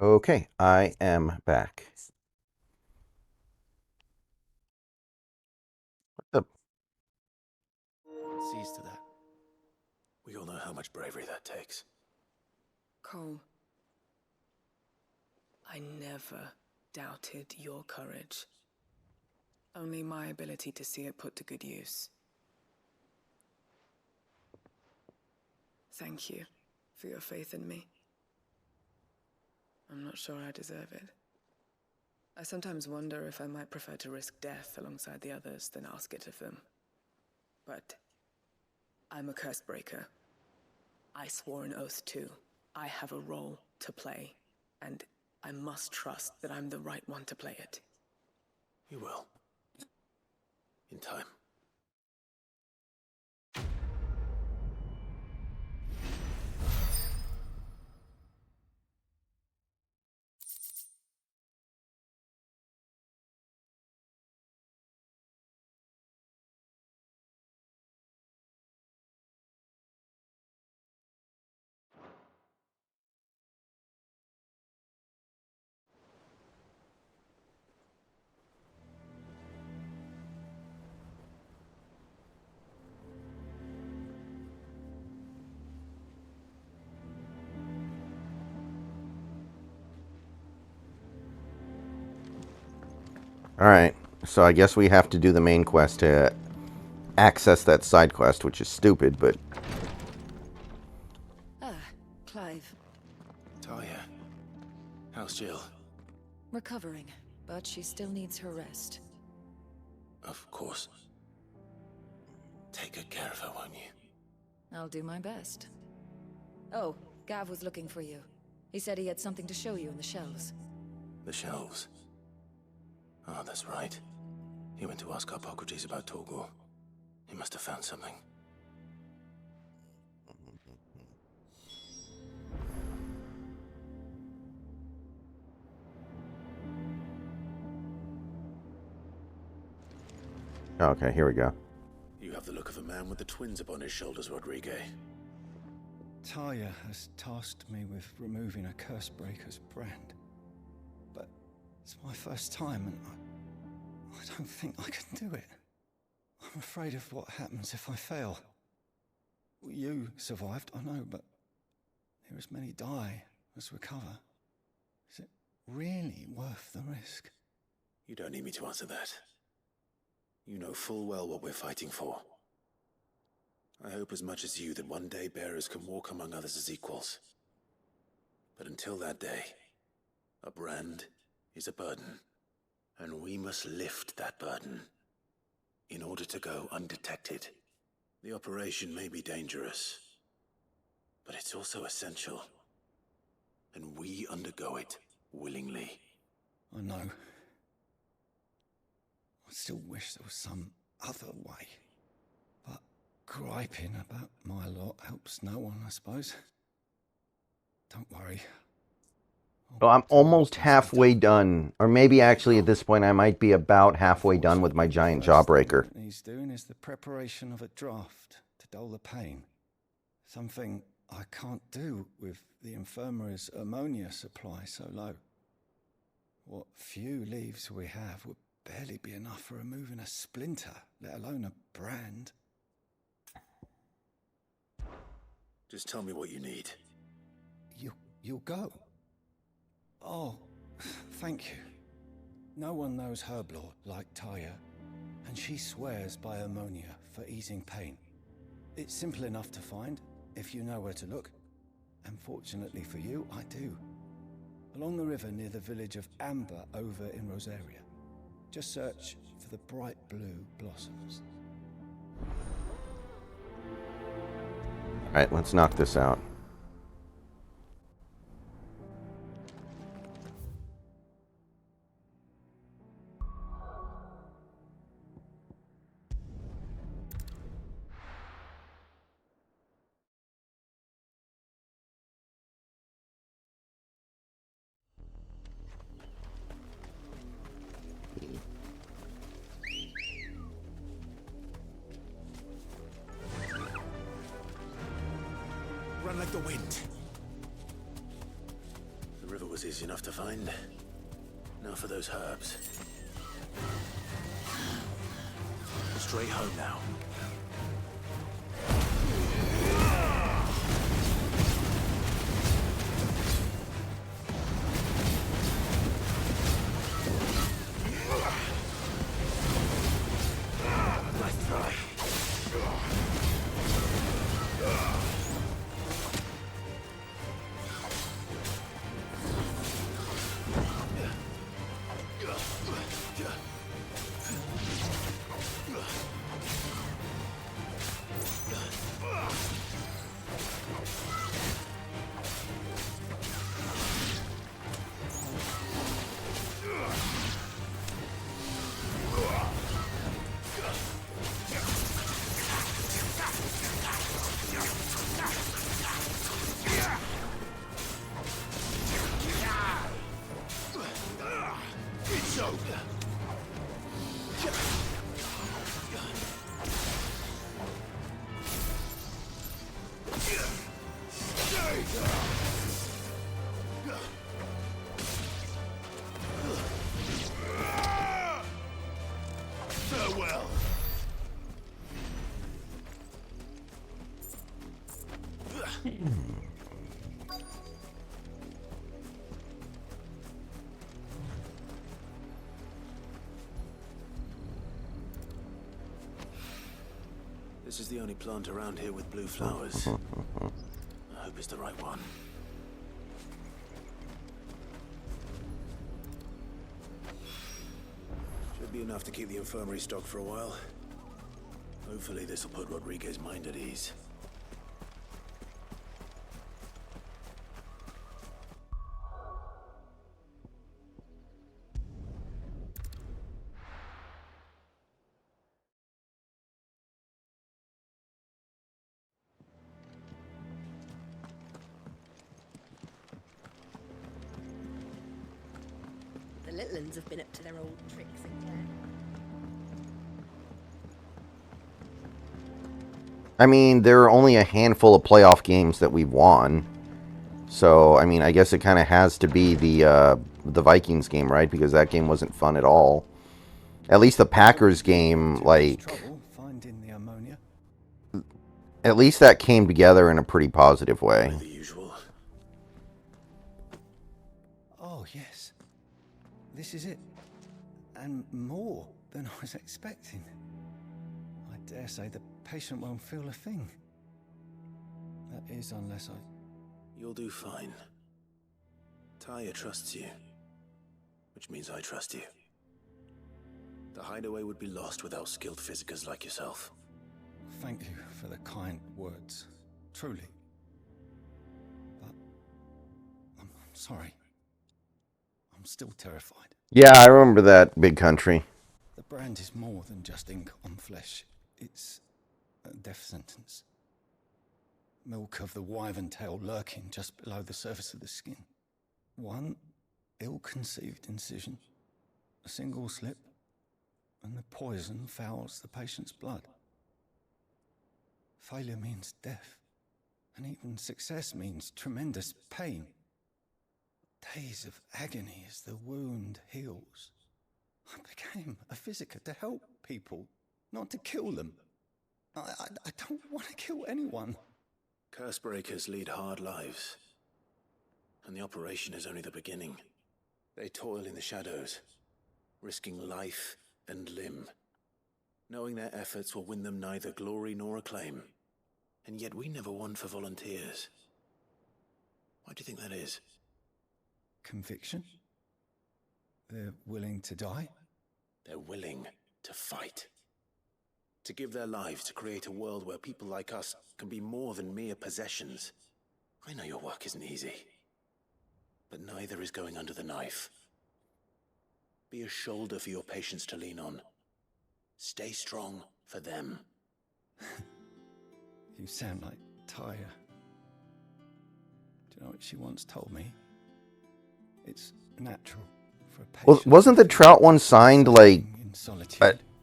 Okay, I am back. What Sees to that. We all know how much bravery that takes. Cole, I never doubted your courage. Only my ability to see it put to good use. Thank you for your faith in me. I'm not sure I deserve it. I sometimes wonder if I might prefer to risk death alongside the others than ask it of them. But I'm a curse breaker. I swore an oath too. I have a role to play, and I must trust that I'm the right one to play it. You will. In time. Alright, so I guess we have to do the main quest to access that side quest, which is stupid, but... Ah, Clive. Talia. How's Jill? Recovering, but she still needs her rest. Of course. Take good care of her, won't you? I'll do my best. Oh, Gav was looking for you. He said he had something to show you in the shelves. The shelves. Oh, that's right. He went to ask Hippocrates about Torgor. He must have found something. Okay, here we go. You have the look of a man with the twins upon his shoulders, Rodrigue. Talia has tasked me with removing a curse breaker's brand. But it's my first time and I don't think I can do it. I'm afraid of what happens if I fail. You survived, I know, but there as many die as recover. Is it really worth the risk? You don't need me to answer that. You know full well what we're fighting for. I hope as much as you that one day bearers can walk among others as equals. But until that day, a brand is a burden, and we must lift that burden in order to go undetected. The operation may be dangerous, but it's also essential, and we undergo it willingly. I know. I still wish there was some other way. But griping about my lot helps no one, I suppose. Don't worry. Well, I'm almost halfway done. Or maybe actually at this point I might be about halfway done with my giant jawbreaker. What he's doing is the preparation of a draft to dull the pain. Something I can't do with the infirmary's ammonia supply so low. What few leaves we have would barely be enough for removing a splinter, let alone a brand. Just tell me what you need. You'll go. Oh, thank you. No one knows herb lore like Talia, and she swears by ammonia for easing pain. It's simple enough to find, if you know where to look. And fortunately for you, I do. Along the river near the village of Amber over in Rosaria. Just search for the bright blue blossoms. Alright, let's knock this out. Run like the wind. The The river was easy enough to find. Now for those herbs. Straight home now. Nice try. Farewell. This is the only plant around here with blue flowers. I hope it's the right one. Should be enough to keep the infirmary stocked for a while. Hopefully this will put Rodriguez's mind at ease. The little uns have been up to their old tricks again. I mean, there are only a handful of playoff games that we've won. So, I mean, I guess it kind of has to be the Vikings game, right? Because that game wasn't fun at all. At least the Packers game, like... Finding the ammonia. At least that came together in a pretty positive way. The usual. Oh, yes. This is it. And more than I was expecting. I dare say the patient won't feel a thing. That is, unless I... You'll do fine. Taya trusts you. Which means I trust you. The hideaway would be lost without skilled physicers like yourself. Thank you for the kind words. Truly. But... I'm sorry. I'm still terrified. Yeah, I remember that, Big Country. The brand is more than just ink on flesh. It's a death sentence. Milk of the wyvern tail lurking just below the surface of the skin. One ill-conceived incision, a single slip, and the poison fouls the patient's blood. Failure means death, and even success means tremendous pain. Days of agony as the wound heals. I became a physiker to help people, not to kill them. I don't want to kill anyone. Curse breakers lead hard lives. And the operation is only the beginning. They toil in the shadows, risking life and limb, knowing their efforts will win them neither glory nor acclaim. And yet we never won for volunteers. Why do you think that is? Conviction? They're willing to die? They're willing to fight. To give their lives to create a world where people like us can be more than mere possessions. I know your work isn't easy. But neither is going under the knife. Be a shoulder for your patients to lean on. Stay strong for them. You sound like Taya. Do you know what she once told me? It's natural for a patient. Wasn't the Trout one signed, like,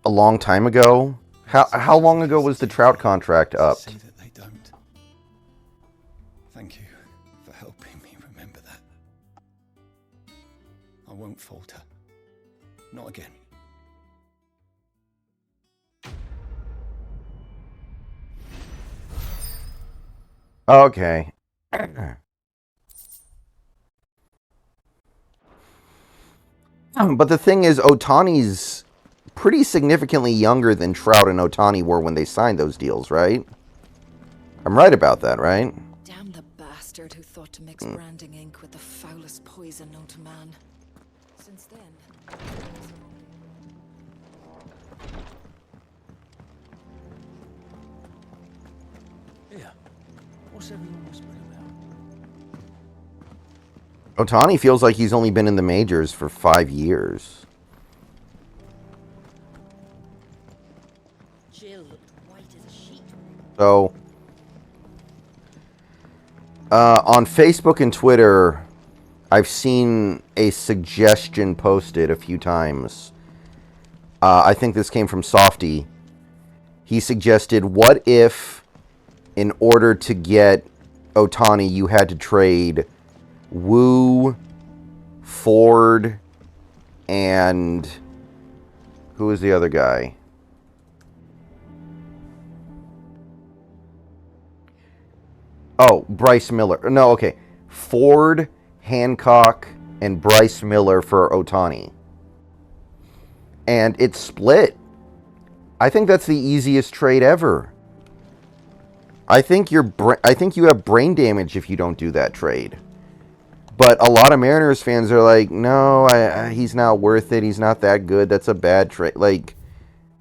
a long time ago? How long ago was the Trout contract up? See that they don't. Thank you for helping me remember that. won't falter. Not again. Okay. But the thing is, Otani's pretty significantly younger than Shroud and Otani were when they signed those deals, right? I'm right about that, right? Damn the bastard who thought to mix branding ink with the foulest poison known to man. Since then... Here, what's everyone whispering about? Otani feels like he's only been in the majors for 5 years. Jill looked white as a sheet. So, on Facebook and Twitter, I've seen a suggestion posted a few times. I think this came from Softy. He suggested, what if, in order to get Otani, you had to trade Wu, Ford, and who was the other guy? Oh, Bryce Miller. No, okay. Ford, Hancock, and Bryce Miller for Otani. And it's split. I think that's the easiest trade ever. I think you have brain damage if you don't do that trade. But a lot of Mariners fans are like, no, he's not worth it. He's not that good. That's a bad trade. Like,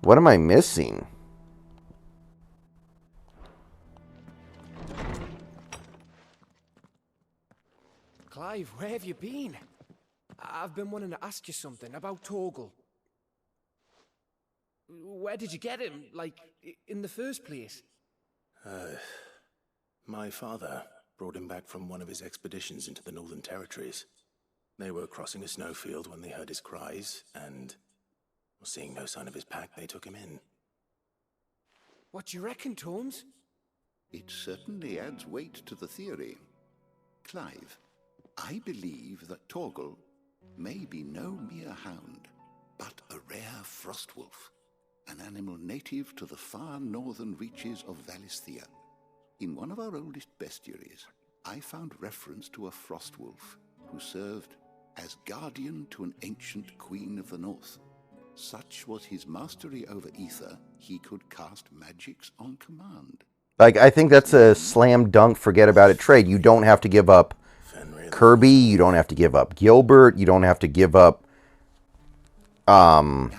what am I missing? Clive, where have you been? I've been wanting to ask you something about Torgal. Where did you get him, like, in the first place? My father brought him back from one of his expeditions into the Northern Territories. They were crossing a snowfield when they heard his cries, and, seeing no sign of his pack, they took him in. What do you reckon, Torms? It certainly adds weight to the theory. Clive, I believe that Torgal may be no mere hound, but a rare frostwolf, an animal native to the far northern reaches of Valisthea. In one of our oldest bestiaries, I found reference to a frostwolf who served as guardian to an ancient queen of the north. Such was his mastery over ether, he could cast magics on command. Like, I think that's a slam dunk, forget about it trade. You don't have to give up Kirby, you don't have to give up Gilbert, you don't have to give up Now,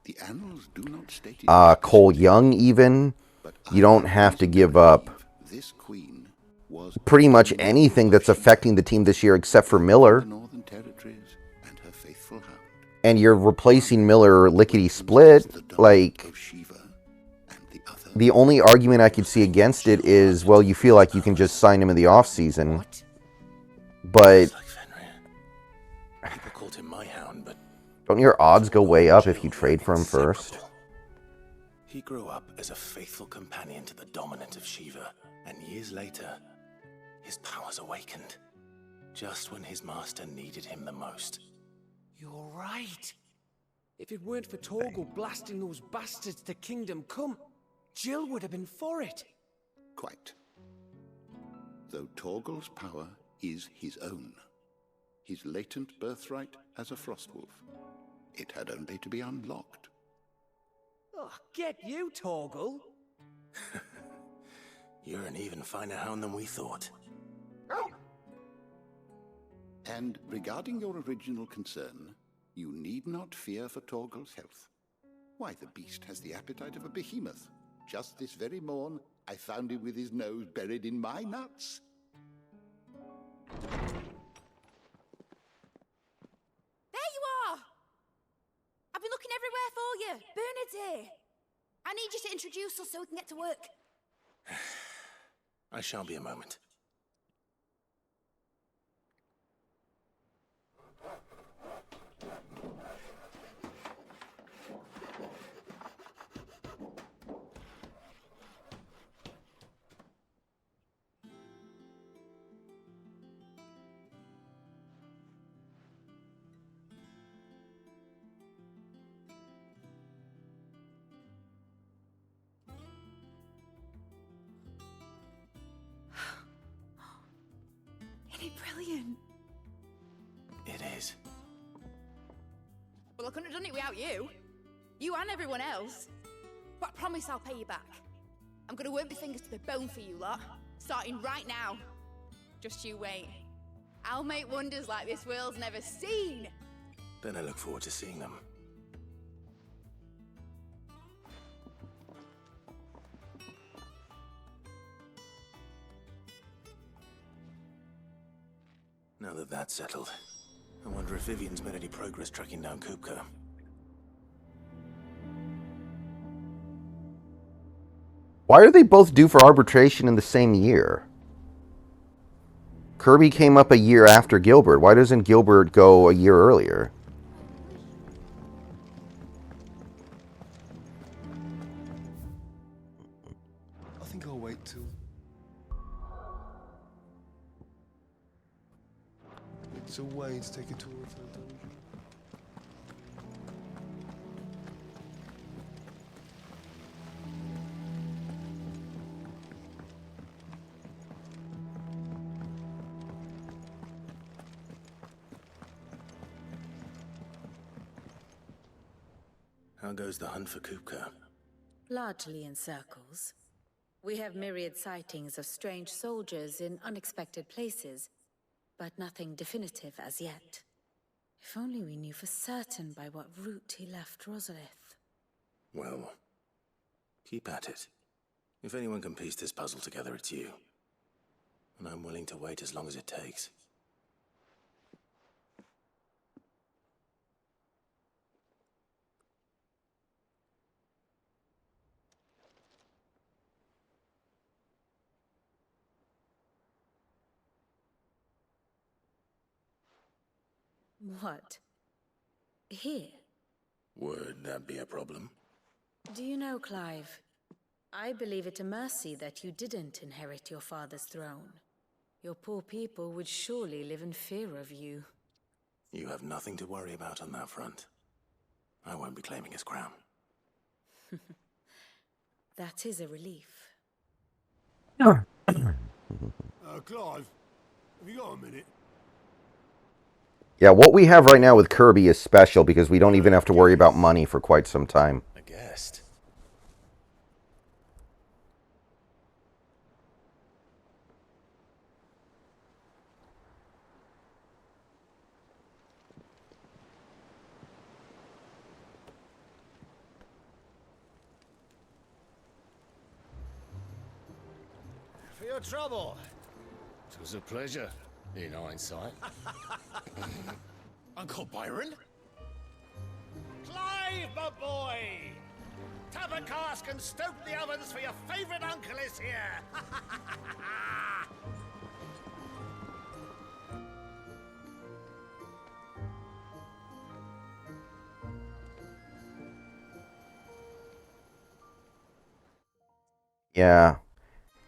the annals do not state it Cole Young even. You don't have to give up this queen was pretty much anything that's affecting the team this year except for Miller. the Northern Territories and her faithful hound. And you're replacing Miller lickety-split. Like, the only argument I could see against it is, well, you feel like you can just sign him in the offseason. But People called him my hound, but don't your odds go way up if you trade for him first? he grew up as a faithful companion to the dominant of Shiva, and years later, his powers awakened, just when his master needed him the most. You're right. If it weren't for Torgal blasting those bastards to Kingdom Come, Jill would have been for it. Quite. Though Torgal's power is his own, his latent birthright as a frostwolf, it had only to be unlocked. Oh, get you, Torgal. You're an even finer hound than we thought. And regarding your original concern, you need not fear for Torgal's health. Why, the beast has the appetite of a behemoth. Just this very morn, I found him with his nose buried in my nuts. There you are! I've been looking everywhere for you. Bernard's here. I need you to introduce us so we can get to work. I shall be a moment. brilliant. It is. Well, I couldn't have done it without you. You and everyone else. But I promise I'll pay you back. I'm gonna work my fingers to the bone for you lot, starting right now. Just you wait. I'll make wonders like this world's never seen. Then I look forward to seeing them. Now that that's settled, I wonder if Vivian's made any progress tracking down Kupka. Why are they both due for arbitration in the same year? Kirby came up a year after Gilbert. Why doesn't Gilbert go a year earlier? I think I'll wait till... It's a way to take a tour of the dungeon. How goes the hunt for Kupka? Largely in circles. We have myriad sightings of strange soldiers in unexpected places, but nothing definitive as yet. If only we knew for certain by what route he left Rosalith. Well, keep at it. If anyone can piece this puzzle together, it's you. And I'm willing to wait as long as it takes. What? Here? Would that be a problem? Do you know, Clive? I believe it a mercy that you didn't inherit your father's throne. Your poor people would surely live in fear of you. You have nothing to worry about on that front. I won't be claiming his crown. That is a relief. Clive, have you got a minute? Yeah, what we have right now with Kirby is special because we don't even have to worry about money for quite some time. I guessed. For your trouble. It was a pleasure, in hindsight. Uncle Byron? Clive, my boy! Tap a cask and stoke the ovens, for your favorite uncle is here! Yeah.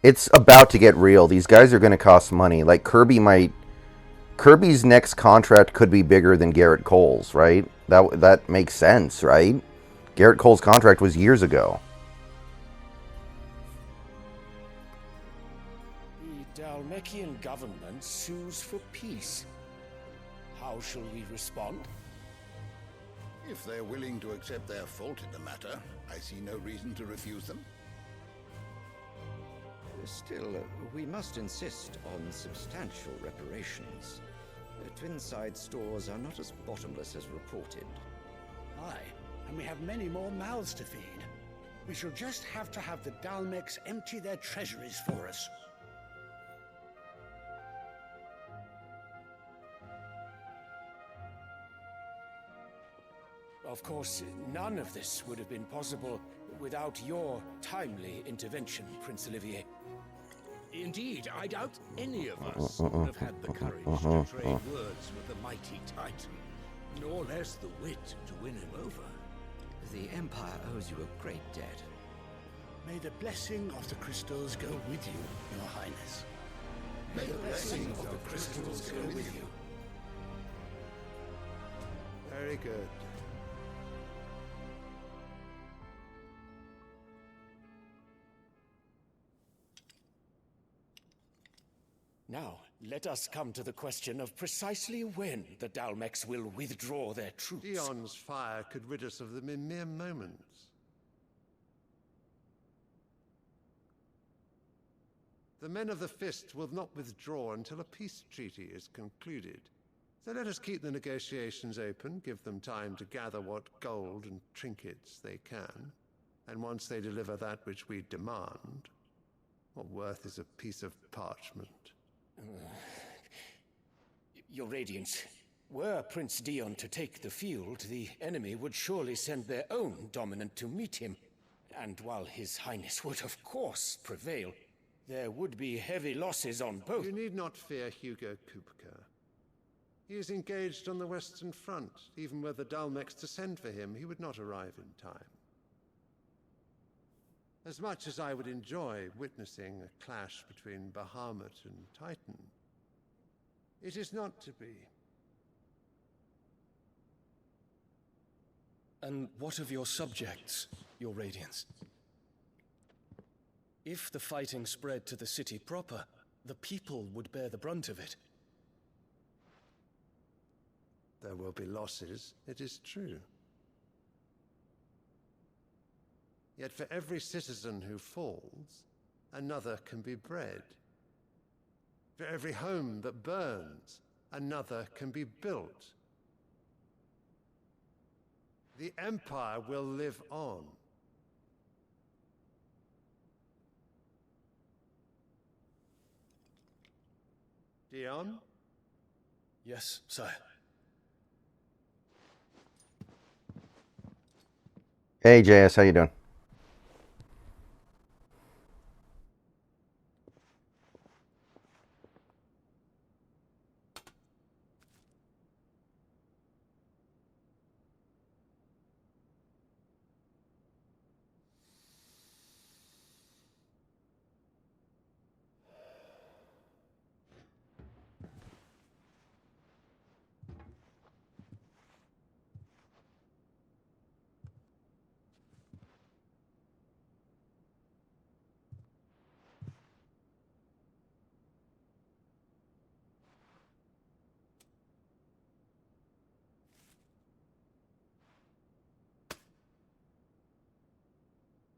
It's about to get real. These guys are going to cost money. Like, Kirby's next contract could be bigger than Garrett Cole's, right? That makes sense, right? Garrett Cole's contract was years ago. The Dalmekian government sues for peace. How shall we respond? If they're willing to accept their fault in the matter, I see no reason to refuse them. Still, we must insist on substantial reparations. Twinside stores are not as bottomless as reported. Aye, and we have many more mouths to feed. We shall just have to have the Dalmecs empty their treasuries for us. Of course, none of this would have been possible without your timely intervention, Prince Olivier. Indeed, I doubt any of us would have had the courage to trade words with the mighty Titan, nor less the wit to win him over. The Empire owes you a great debt. May the blessing of the crystals go with you, Your Highness. May the blessing of the crystals go with you. Very good. Now, let us come to the question of precisely when the Dalmex will withdraw their troops. Dion's fire could rid us of them in mere moments. The men of the Fist will not withdraw until a peace treaty is concluded. So let us keep the negotiations open, give them time to gather what gold and trinkets they can, and once they deliver that which we demand, what worth is a piece of parchment? Your Radiance, were Prince Dion to take the field, the enemy would surely send their own dominant to meet him. And while His Highness would of course prevail, there would be heavy losses on both. You need not fear Hugo Kupka. He is engaged on the Western Front. Even were the Dalmex to send for him, he would not arrive in time. As much as I would enjoy witnessing a clash between Bahamut and Titan, it is not to be. And what of your subjects, your Radiance? If the fighting spread to the city proper, the people would bear the brunt of it. There will be losses, it is true. Yet for every citizen who falls, another can be bred. For every home that burns, another can be built. The Empire will live on. Dion? Yes, sire. Hey, JS, how you doing?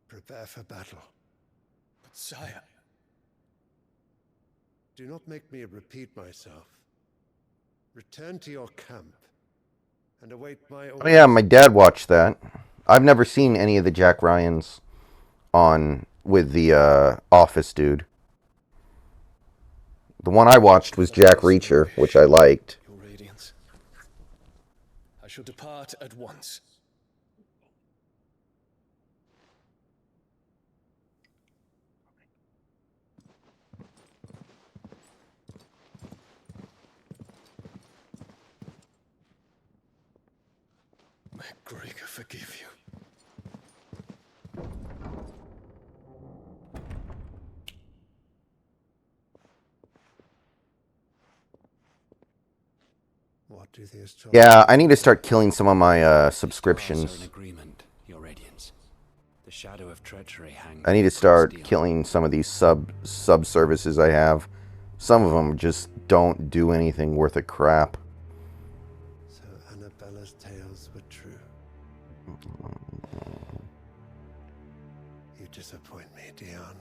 Prepare for battle. But sire... Do not make me repeat myself. Return to your camp and await my orders. Oh yeah, my dad watched that. I've never seen any of the Jack Ryans on with the Office dude. The one I watched was Jack Reacher, which I liked. Your Radiance. I shall depart at once. May Gregor forgive you. What do these tell Yeah, I need to start killing some of my subscriptions. An agreement, Your Radiance. The shadow of treachery hangs. I need to start killing some of these sub services I have. Some of them just don't do anything worth a crap. So Annabella's tales were true. You disappoint me, Dion.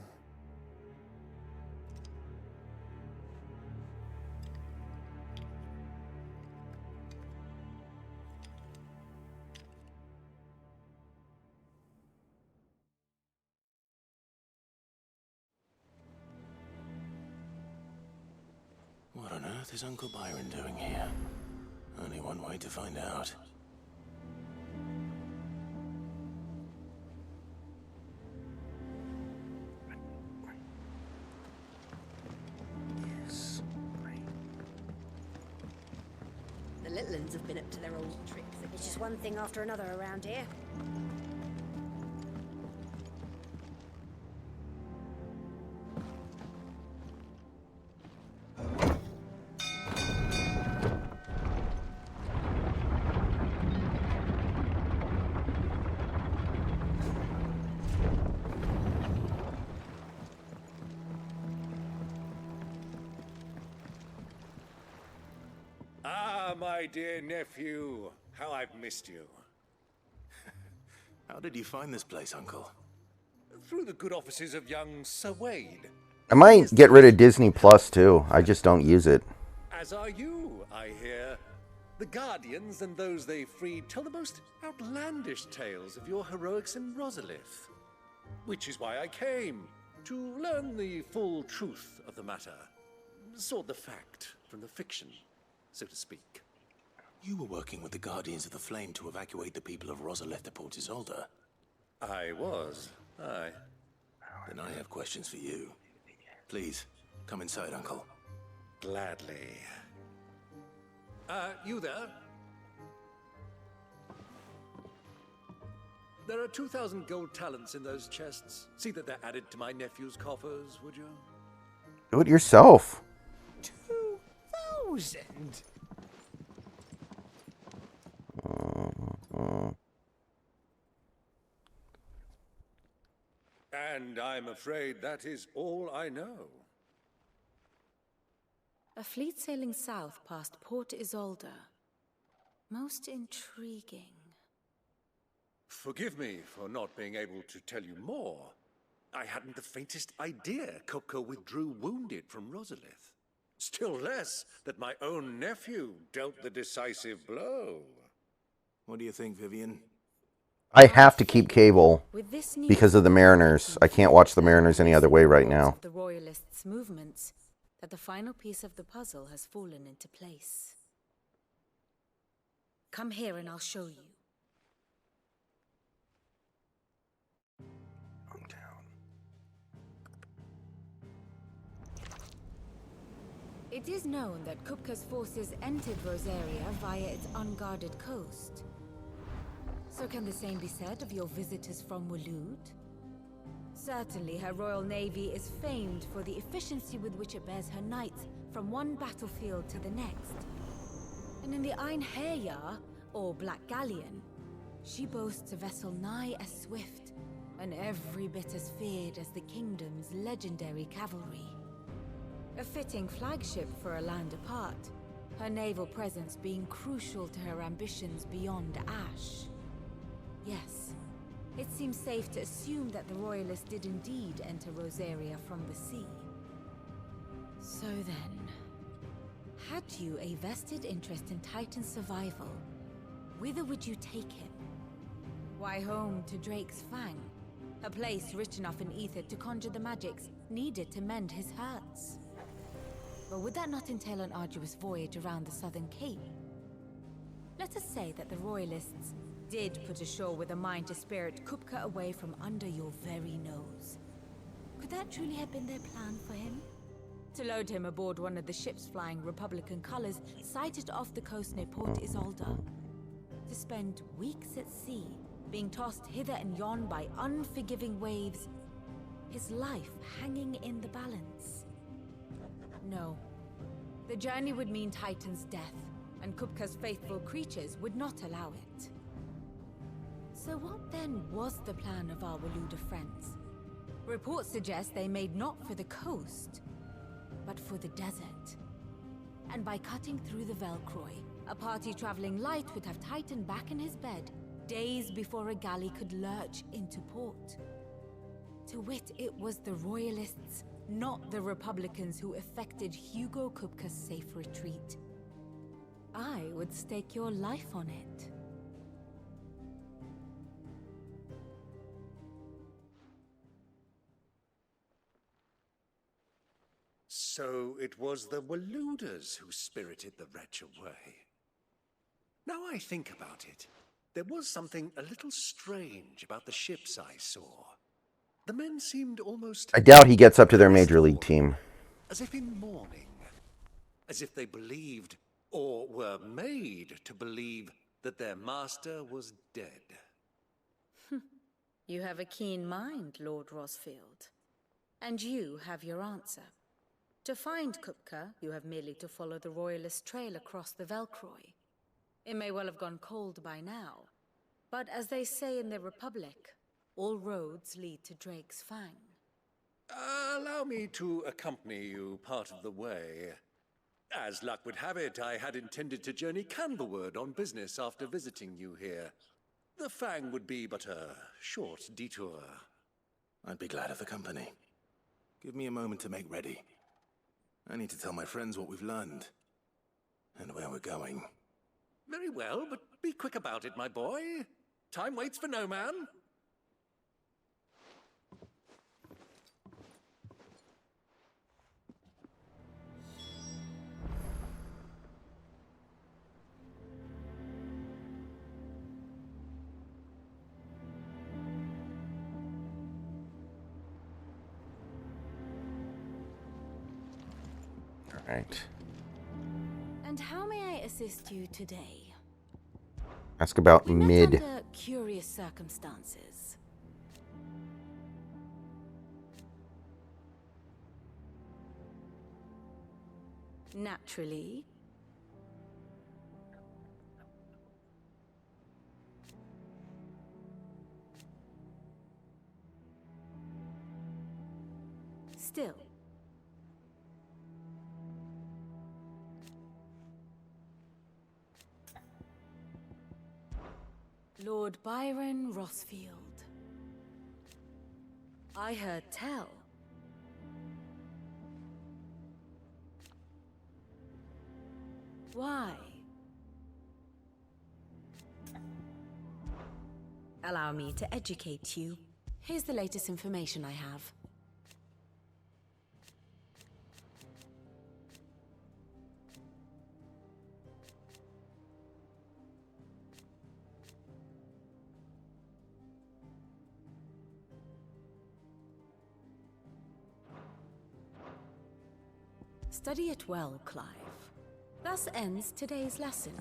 What on earth is Uncle Byron doing here? Only one way to find out. The Littlands have been up to their old tricks. It's just one thing after another around here. Ah, my dear nephew. How I've missed you. How did you find this place, Uncle? Through the good offices of young Sir Wade. I might get rid of Disney Plus too. I just don't use it. As are you, I hear. The Guardians and those they freed tell the most outlandish tales of your heroics in Rosalith. Which is why I came, to learn the full truth of the matter. Sort the fact from the fiction, so to speak. You were working with the Guardians of the Flame to evacuate the people of Rosalith to Port Isolde. I was, aye. Then I have questions for you. Please, come inside, Uncle. Gladly. You there? There are 2,000 gold talents in those chests. See that they're added to my nephew's coffers, would you? Do it yourself. 2,000? And I'm afraid that is all I know. A fleet sailing south past Port Isolde. Most intriguing. Forgive me for not being able to tell you more. I hadn't the faintest idea Kupka withdrew wounded from Rosalith. Still less that my own nephew dealt the decisive blow. What do you think, Vivian? I have to keep cable because of the Mariners. I can't watch the Mariners any other way right now. The Royalists' movements, that the final piece of the puzzle has fallen into place. Come here and I'll show you. It is known that Kupka's forces entered Rosaria via its unguarded coast. So can the same be said of your visitors from Waloed? Certainly her Royal Navy is famed for the efficiency with which it bears her knights from one battlefield to the next. And in the Einherjar, or Black Galleon, she boasts a vessel nigh as swift, and every bit as feared as the kingdom's legendary cavalry. A fitting flagship for a land apart, her naval presence being crucial to her ambitions beyond Ash. Yes, it seems safe to assume that the Royalists did indeed enter Rosaria from the sea. So then, had you a vested interest in Titan's survival, whither would you take him? Why, home to Drake's Fang, a place rich enough in ether to conjure the magics needed to mend his hurts. But would that not entail an arduous voyage around the southern cape? Let us say that the Royalists did put ashore with a mind to spirit Kupka away from under your very nose. Could that truly have been their plan for him? To load him aboard one of the ships flying Republican colors sighted off the coast near Port Isolde? To spend weeks at sea, being tossed hither and yon by unforgiving waves, his life hanging in the balance? No. The journey would mean Titan's death, and Kupka's faithful creatures would not allow it. So what then was the plan of our Waloed friends? Reports suggest they made not for the coast, but for the desert. And by cutting through the Velcroy, a party traveling light would have Titan back in his bed days before a galley could lurch into port. To wit, it was the Royalists, not the Republicans, who effected Hugo Kupka's safe retreat. I would stake your life on it. So it was the Waloeders who spirited the wretch away. Now I think about it, there was something a little strange about the ships I saw. The men seemed almost... I doubt he gets up to their major league team. as if in mourning. As if they believed, or were made to believe, that their master was dead. You have a keen mind, Lord Rosfield. And you have your answer. To find Kupka, you have merely to follow the Royalist trail across the Velcroy. It may well have gone cold by now, but as they say in the Republic, all roads lead to Drake's Fang. Allow me to accompany you part of the way. As luck would have it, I had intended to journey Candlewood on business after visiting you here. The Fang would be but a short detour. I'd be glad of the company. Give me a moment to make ready. I need to tell my friends what we've learned. And where we're going. Very well, but be quick about it, my boy. Time waits for no man. All right. And how may I assist you today? Ask about We met mid. under curious circumstances. Naturally. Still. Lord Byron Rossfield. I heard tell. Why? Allow me to educate you. Here's the latest information I have. Study it well, Clive. Thus ends today's lesson.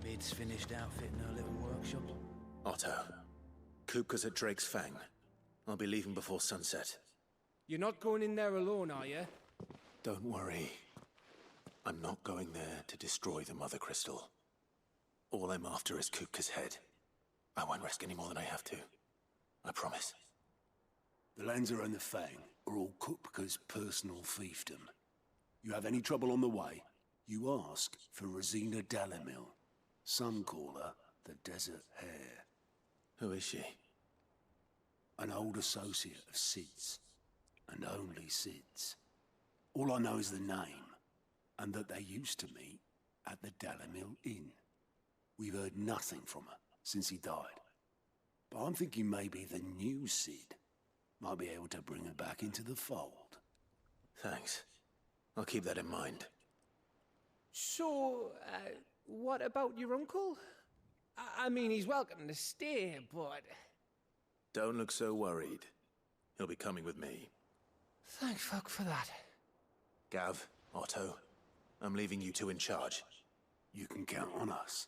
Mid's finished outfitting her little workshop. Otto, Kupka's at Drake's Fang. I'll be leaving before sunset. You're not going in there alone, are you? Don't worry. I'm not going there to destroy the Mother Crystal. All I'm after is Kupka's head. I won't risk any more than I have to. I promise. The Lancer and the Fang are all Kupka's personal fiefdom. You have any trouble on the way, you ask for Rosina Dalimil. Some call her the Desert Hare. Who is she? An old associate of Sid's, and only Sid's. All I know is the name, and that they used to meet at the Dalimil Inn. We've heard nothing from her since he died. But I'm thinking maybe the new Sid might be able to bring her back into the fold. Thanks. I'll keep that in mind. So, what about your uncle? I mean, he's welcome to stay, but... Don't look so worried. He'll be coming with me. Thank fuck for that. Gav, Otto, I'm leaving you two in charge. You can count on us.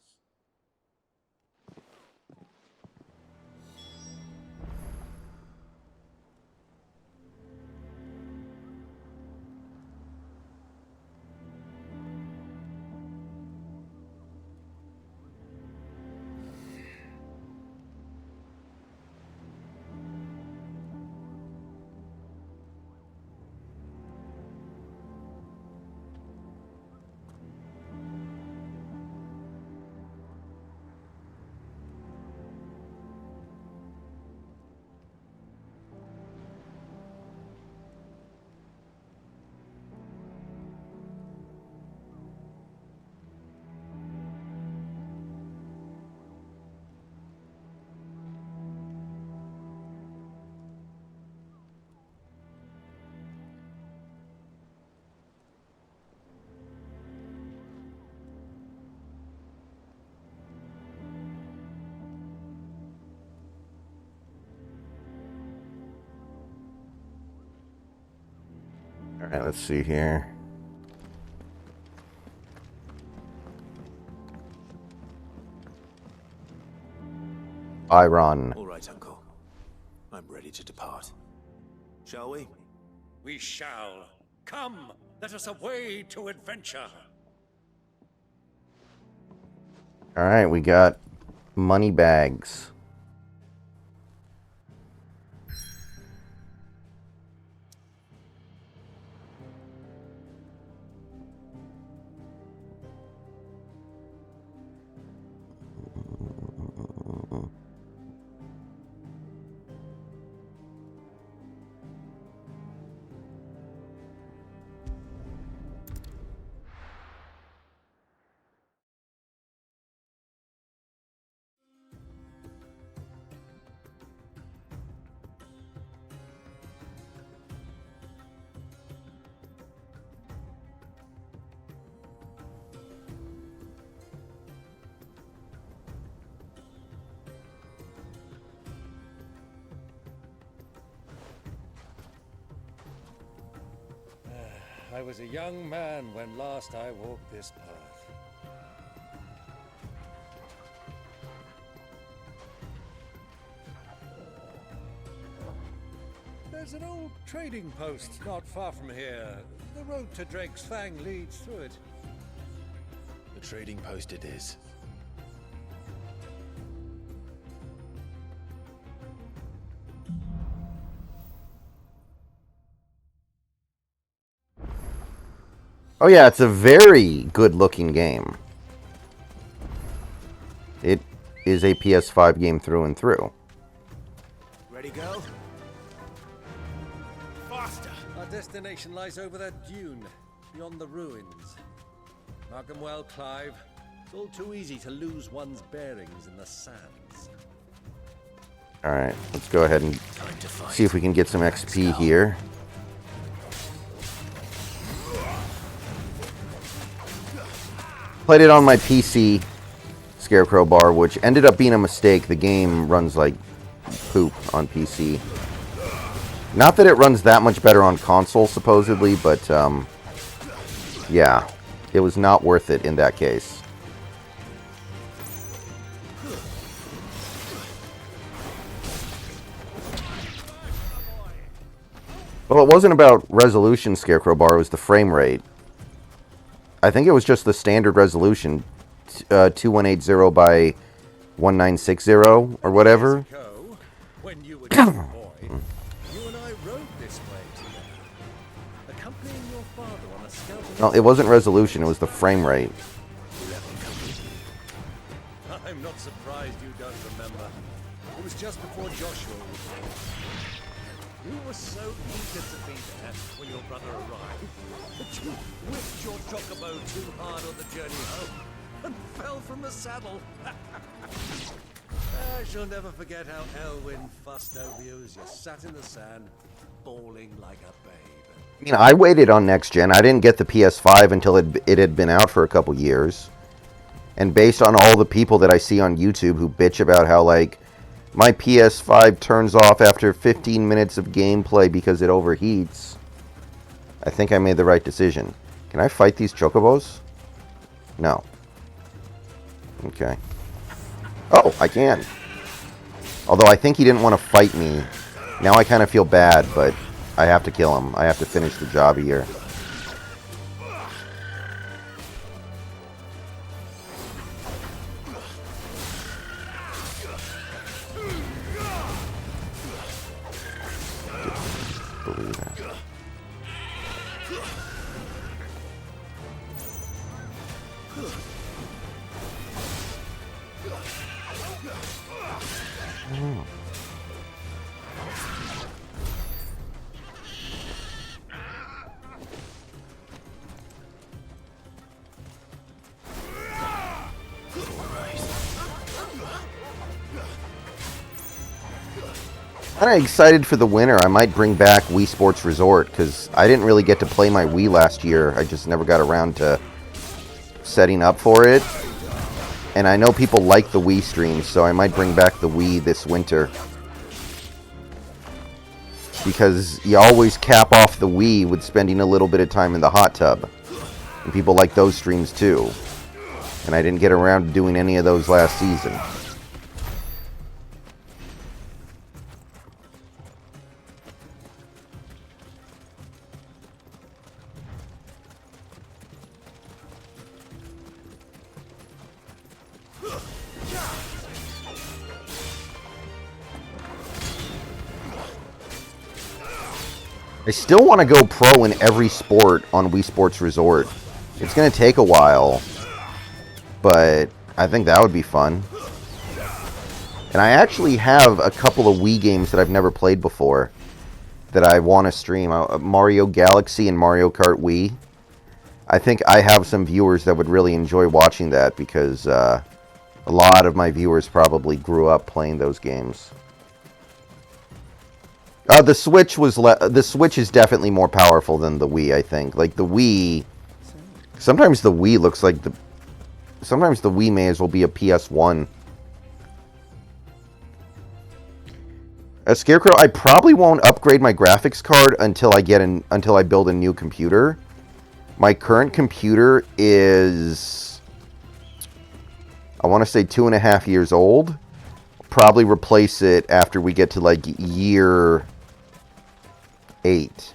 All right, let's see here. Byron. All right, Uncle. I'm ready to depart. Shall we? We shall. Come, let us away to adventure. All right, we got money bags. I was a young man when last I walked this path. There's an old trading post not far from here. The road to Drake's Fang leads through it. The trading post it is. Oh yeah, it's a very good-looking game. It is a PS5 game through and through. Ready, go? Faster! Our destination lies over that dune, beyond the ruins. Mark 'em well, Clive. It's all too easy to lose one's bearings in the sands. Alright, let's go ahead and see if we can get some XP here. Played it on my PC Scarecrow bar, which ended up being a mistake. The game runs like poop on PC. Not that it runs that much better on console, supposedly, but yeah, it was not worth it in that case. Well, it wasn't about resolution, Scarecrow bar, it was the frame rate. I think it was just the standard resolution, 2180 by 1960 or whatever. When you were just a boy, you and I rode this way together, accompanying your father on a scouting. No, it wasn't resolution, it was the frame rate. I'm not surprised you don't remember. It was just before Joshua was born. You were so eager to be there when your brother arrived that you whipped your chocobo too hard on the journey home and fell from the saddle. I shall never forget how Elwyn fussed over you as you sat in the sand, bawling like a babe. I mean, I waited on next gen. I didn't get the PS5 until it had been out for a couple years. And based on all the people that I see on YouTube who bitch about how, like, my PS5 turns off after 15 minutes of gameplay because it overheats, I think I made the right decision. Can I fight these chocobos? No. Okay. Oh, I can. Although I think he didn't want to fight me. Now I kind of feel bad, but I have to kill him. I have to finish the job here. Believe that. Oh. Kind of excited for the winter. I might bring back Wii Sports Resort because I didn't really get to play my Wii last year. I just never got around to setting up for it. And I know people like the Wii streams, so I might bring back the Wii this winter. Because you always cap off the Wii with spending a little bit of time in the hot tub. And people like those streams too. And I didn't get around to doing any of those last season. I still want to go pro in every sport on Wii Sports Resort. It's going to take a while, but I think that would be fun. And I actually have a couple of Wii games that I've never played before that I want to stream. Mario Galaxy and Mario Kart Wii. I think I have some viewers that would really enjoy watching that because a lot of my viewers probably grew up playing those games. The Switch is definitely more powerful than the Wii, I think. Like the Wii, sometimes the Wii looks like sometimes the Wii may as well be a PS1. Scarecrow, I probably won't upgrade my graphics card until I build a new computer, My current computer is, I want to say 2.5 years old. Probably replace it after we get to like year 8.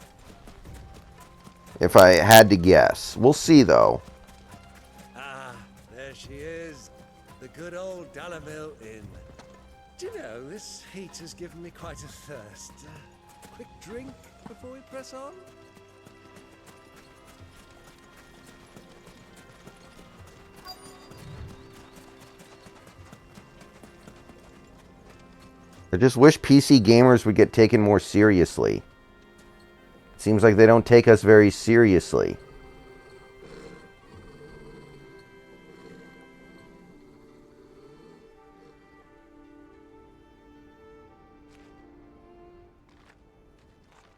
If I had to guess. We'll see though. Ah, there she is. The good old Dalamil Inn. Do you know, this heat has given me quite a thirst. Quick drink before we press on? I just wish PC gamers would get taken more seriously. Seems like they don't take us very seriously.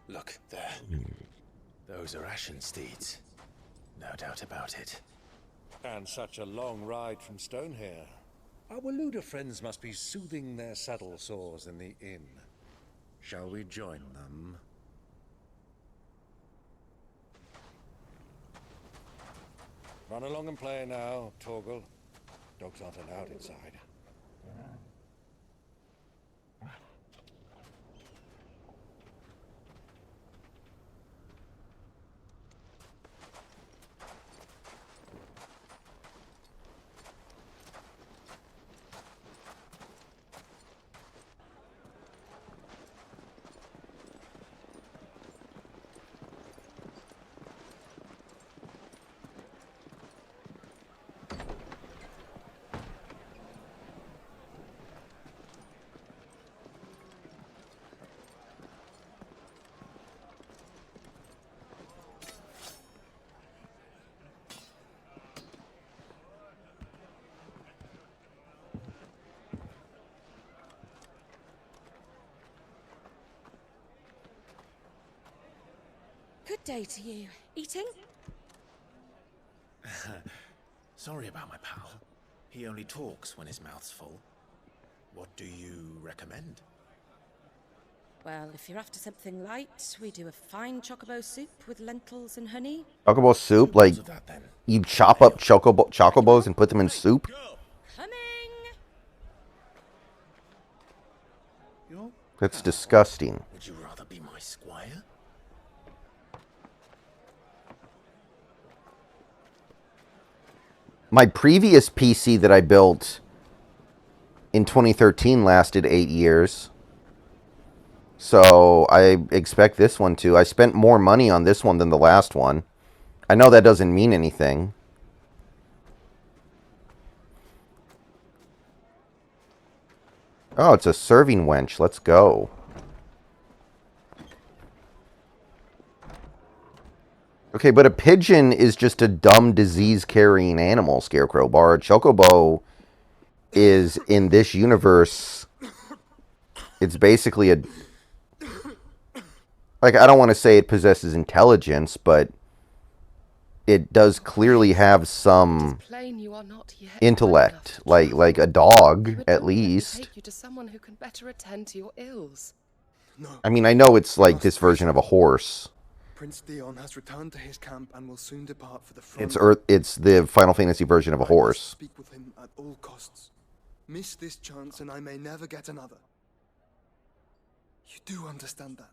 Look, there. Those are Ashen steeds. No doubt about it. And such a long ride from Stonehair. Our Luda friends must be soothing their saddle sores in the inn. Shall we join them? Run along and play now, Torgal. Dogs aren't allowed inside. Good day to you. Eating? Sorry about my pal. He only talks when his mouth's full. What do you recommend? Well, if you're after something light, we do a fine chocobo soup with lentils and honey. Chocobo soup? Like, you chop up chocobos and put them in soup? That's disgusting. Would you rather be my squire? My previous PC that I built in 2013 lasted 8 years. So I expect this one to. I spent more money on this one than the last one. I know that doesn't mean anything. Oh, it's a serving wench. Let's go. Okay, but a pigeon is just a dumb disease-carrying animal, Scarecrow Bar. A chocobo is, in this universe, it's basically a... Like, I don't want to say it possesses intelligence, but it does clearly have some intellect, like a dog, at least. Take you to someone who can better attend to your ills. I mean, I know it's like this version of a horse. Prince Dion has returned to his camp and will soon depart for the front. It's the Final Fantasy version of a horse. Speak with him at all costs. Miss this chance and I may never get another. You do understand that?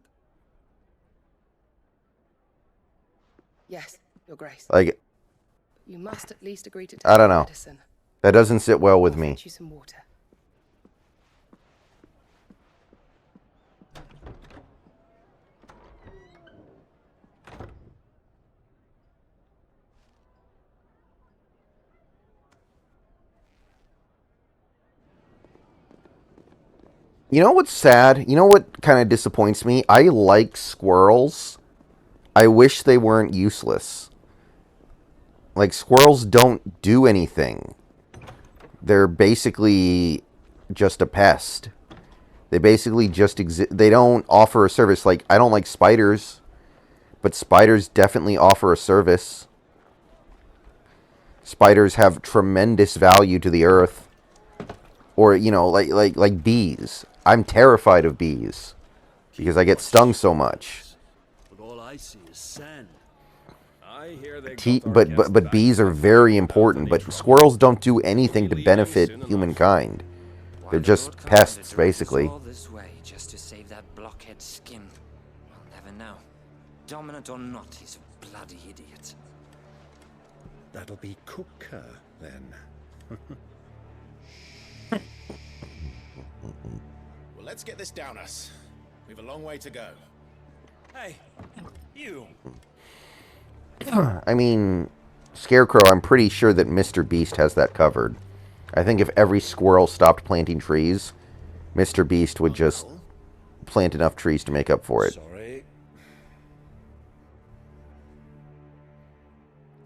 Yes, Your Grace. Like, you must at least agree to take I don't know. medicine. That doesn't sit well with me. Fetch you some water. You know what's sad? You know what kind of disappoints me? I like squirrels. I wish they weren't useless. Like, squirrels don't do anything. They're basically just a pest. They basically just exist. They don't offer a service. Like, I don't like spiders, but spiders definitely offer a service. Spiders have tremendous value to the earth. Or, you know, like bees. I'm terrified of bees because I get stung so much. But all I see is sand. I hear they but bees are very important. But squirrels don't do anything to benefit humankind. They're just pests, basically. All this way just to save that blockhead skin. We'll never know. Dominant or not, he's a bloody idiot. That'll be Cooker, then. Well, let's get this down us. We've a long way to go. Hey, you. I mean, Scarecrow, I'm pretty sure that Mr. Beast has that covered. I think if every squirrel stopped planting trees, Mr. Beast would just plant enough trees to make up for it. Sorry.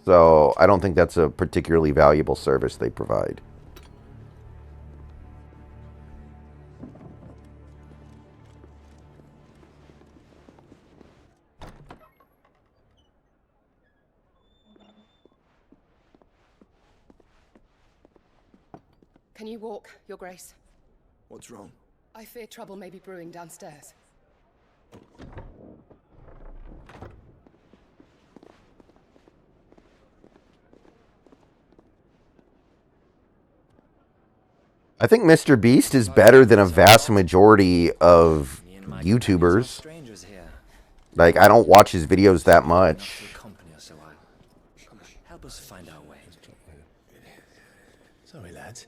So I don't think that's a particularly valuable service they provide. Can you walk, Your Grace? What's wrong? I fear trouble may be brewing downstairs. I think Mr. Beast is better than a vast majority of YouTubers. Like, I don't watch his videos that much. Help us find our way. Sorry, lads,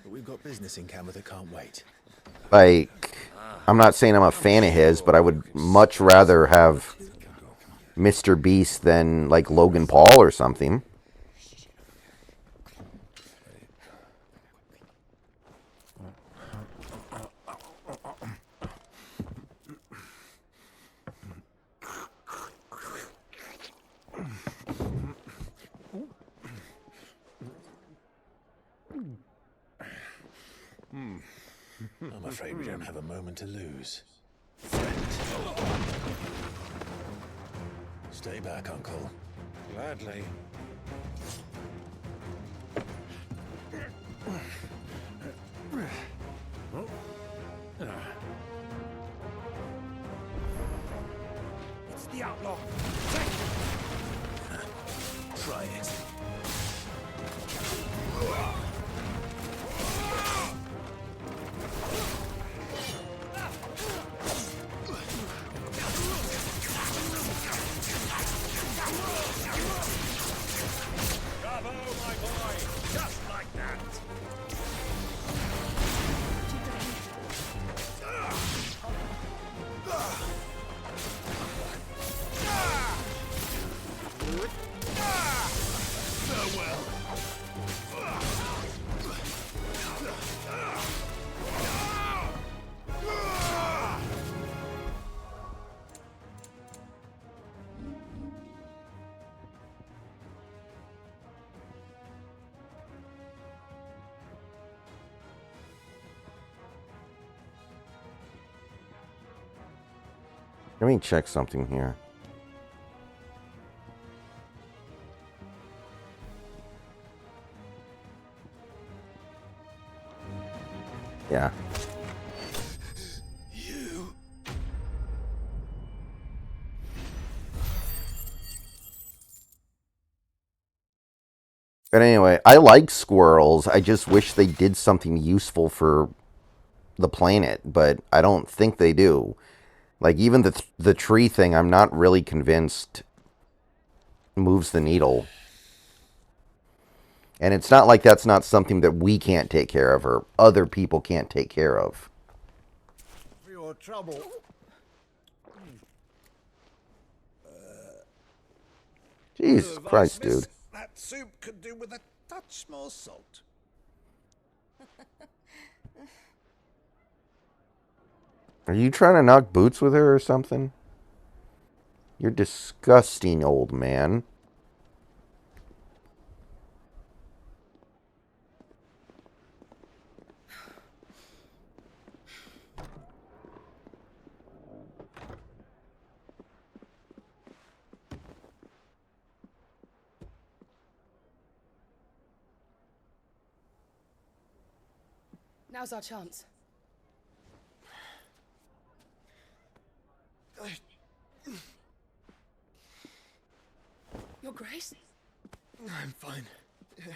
but we've got business in camera that can't wait. Like, I'm not saying I'm a fan of his, but I would much rather have Mr. Beast than, like, Logan Paul or something. I'm afraid we don't have a moment to lose. Stay back, Uncle. Gladly. It's the outlaw. Try it. Bravo, my boy! Just like that! Let me check something here. Yeah. You. But anyway, I like squirrels. I just wish they did something useful for the planet, but I don't think they do. Like, even the tree thing, I'm not really convinced moves the needle. And it's not like that's not something that we can't take care of or other people can't take care of. For your trouble. Jesus Christ, dude. That soup could do with a touch more salt. Are you trying to knock boots with her or something? You're disgusting, old man. Now's our chance. Your Grace? I'm fine. Yeah.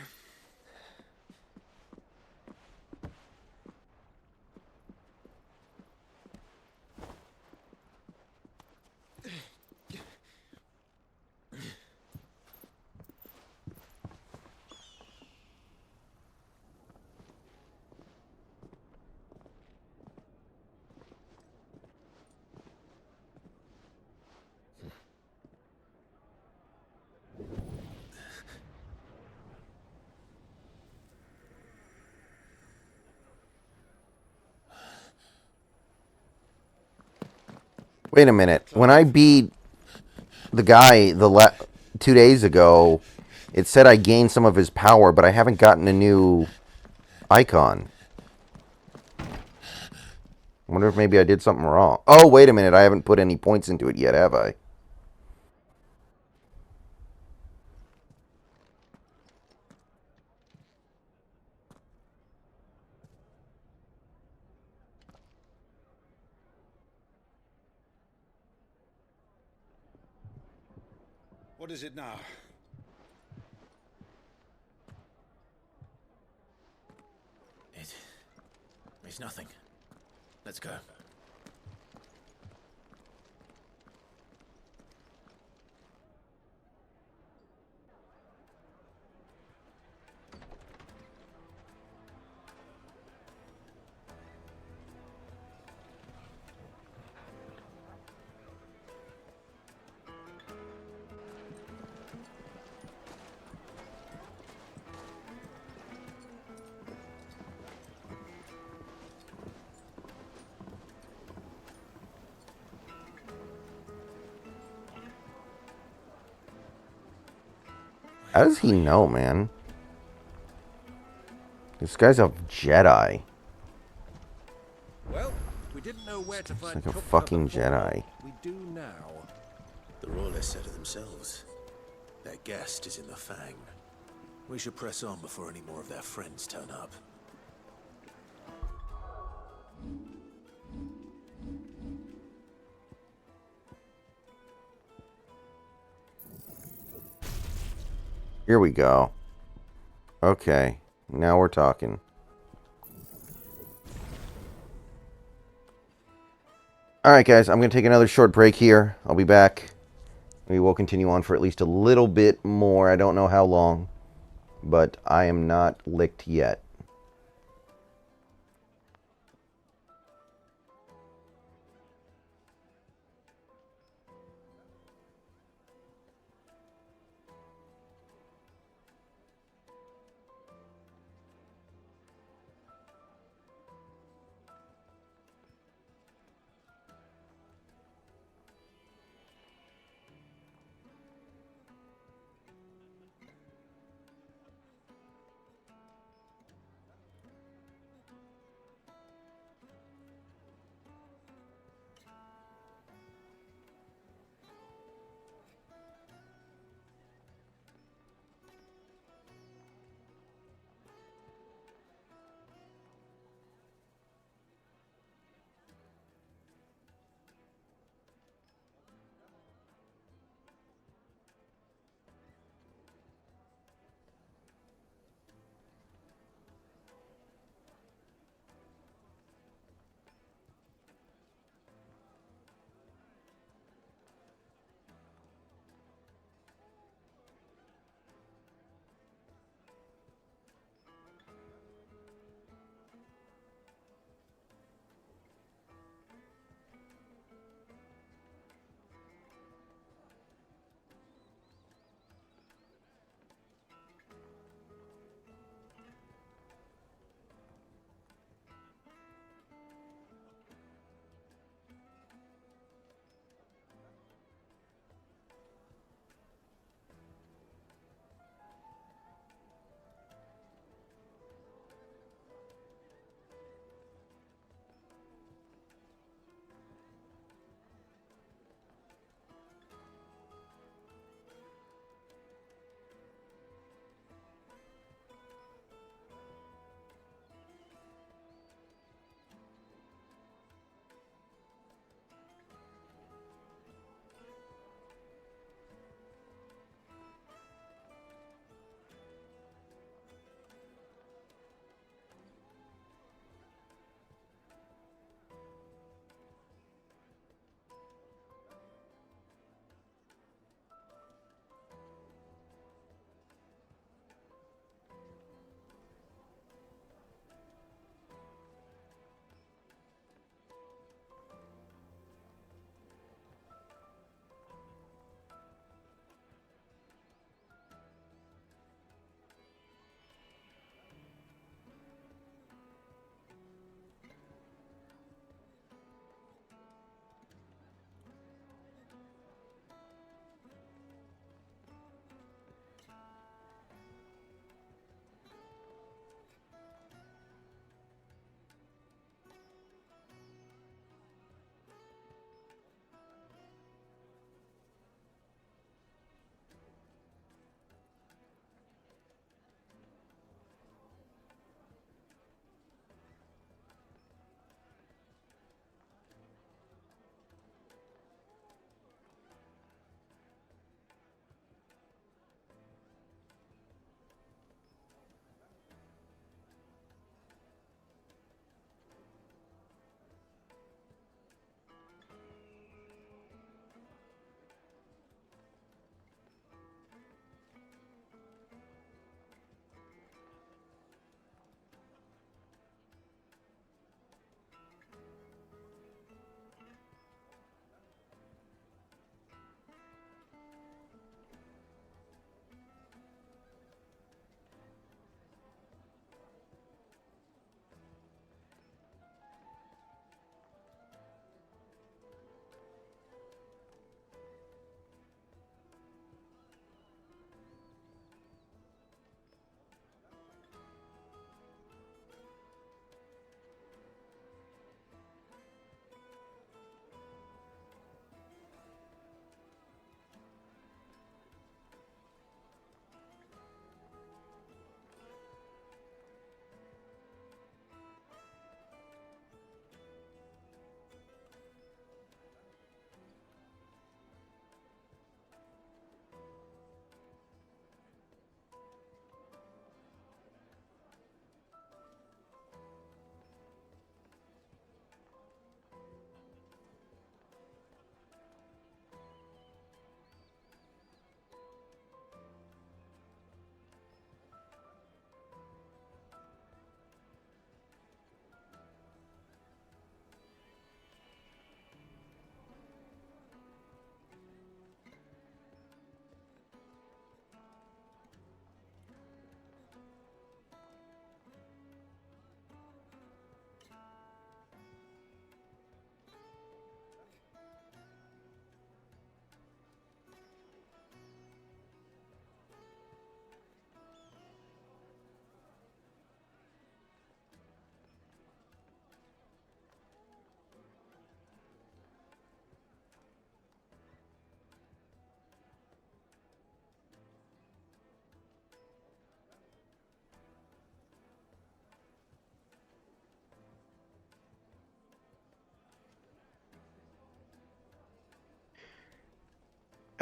Wait a minute. When I beat the guy 2 days ago, it said I gained some of his power, but I haven't gotten a new icon. I wonder if maybe I did something wrong. Oh, wait a minute. I haven't put any points into it yet, have I? What is it now? It's nothing. Let's go. How does he know, man? This guy's a Jedi. Well, we didn't know where to find like a cover fucking before. Jedi. We do now. The Royalists said it themselves. Their guest is in the Fang. We should press on before any more of their friends turn up. Here we go. Okay, now we're talking. Alright guys, I'm going to take another short break here. I'll be back. We will continue on for at least a little bit more. I don't know how long, but I am not licked yet.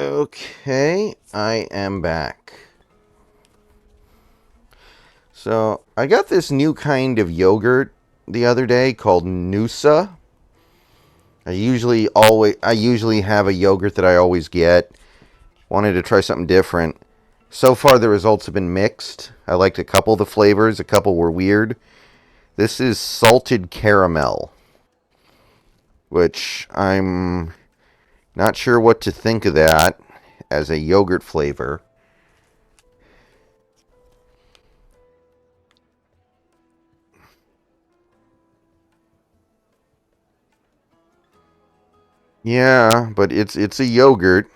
Okay, I am back. So, I got this new kind of yogurt the other day called Noosa. I usually have a yogurt that I always get. Wanted to try something different. So far the results have been mixed. I liked a couple of the flavors, a couple were weird. This is salted caramel, which I'm not sure what to think of that as a yogurt flavor. Yeah, but it's a yogurt.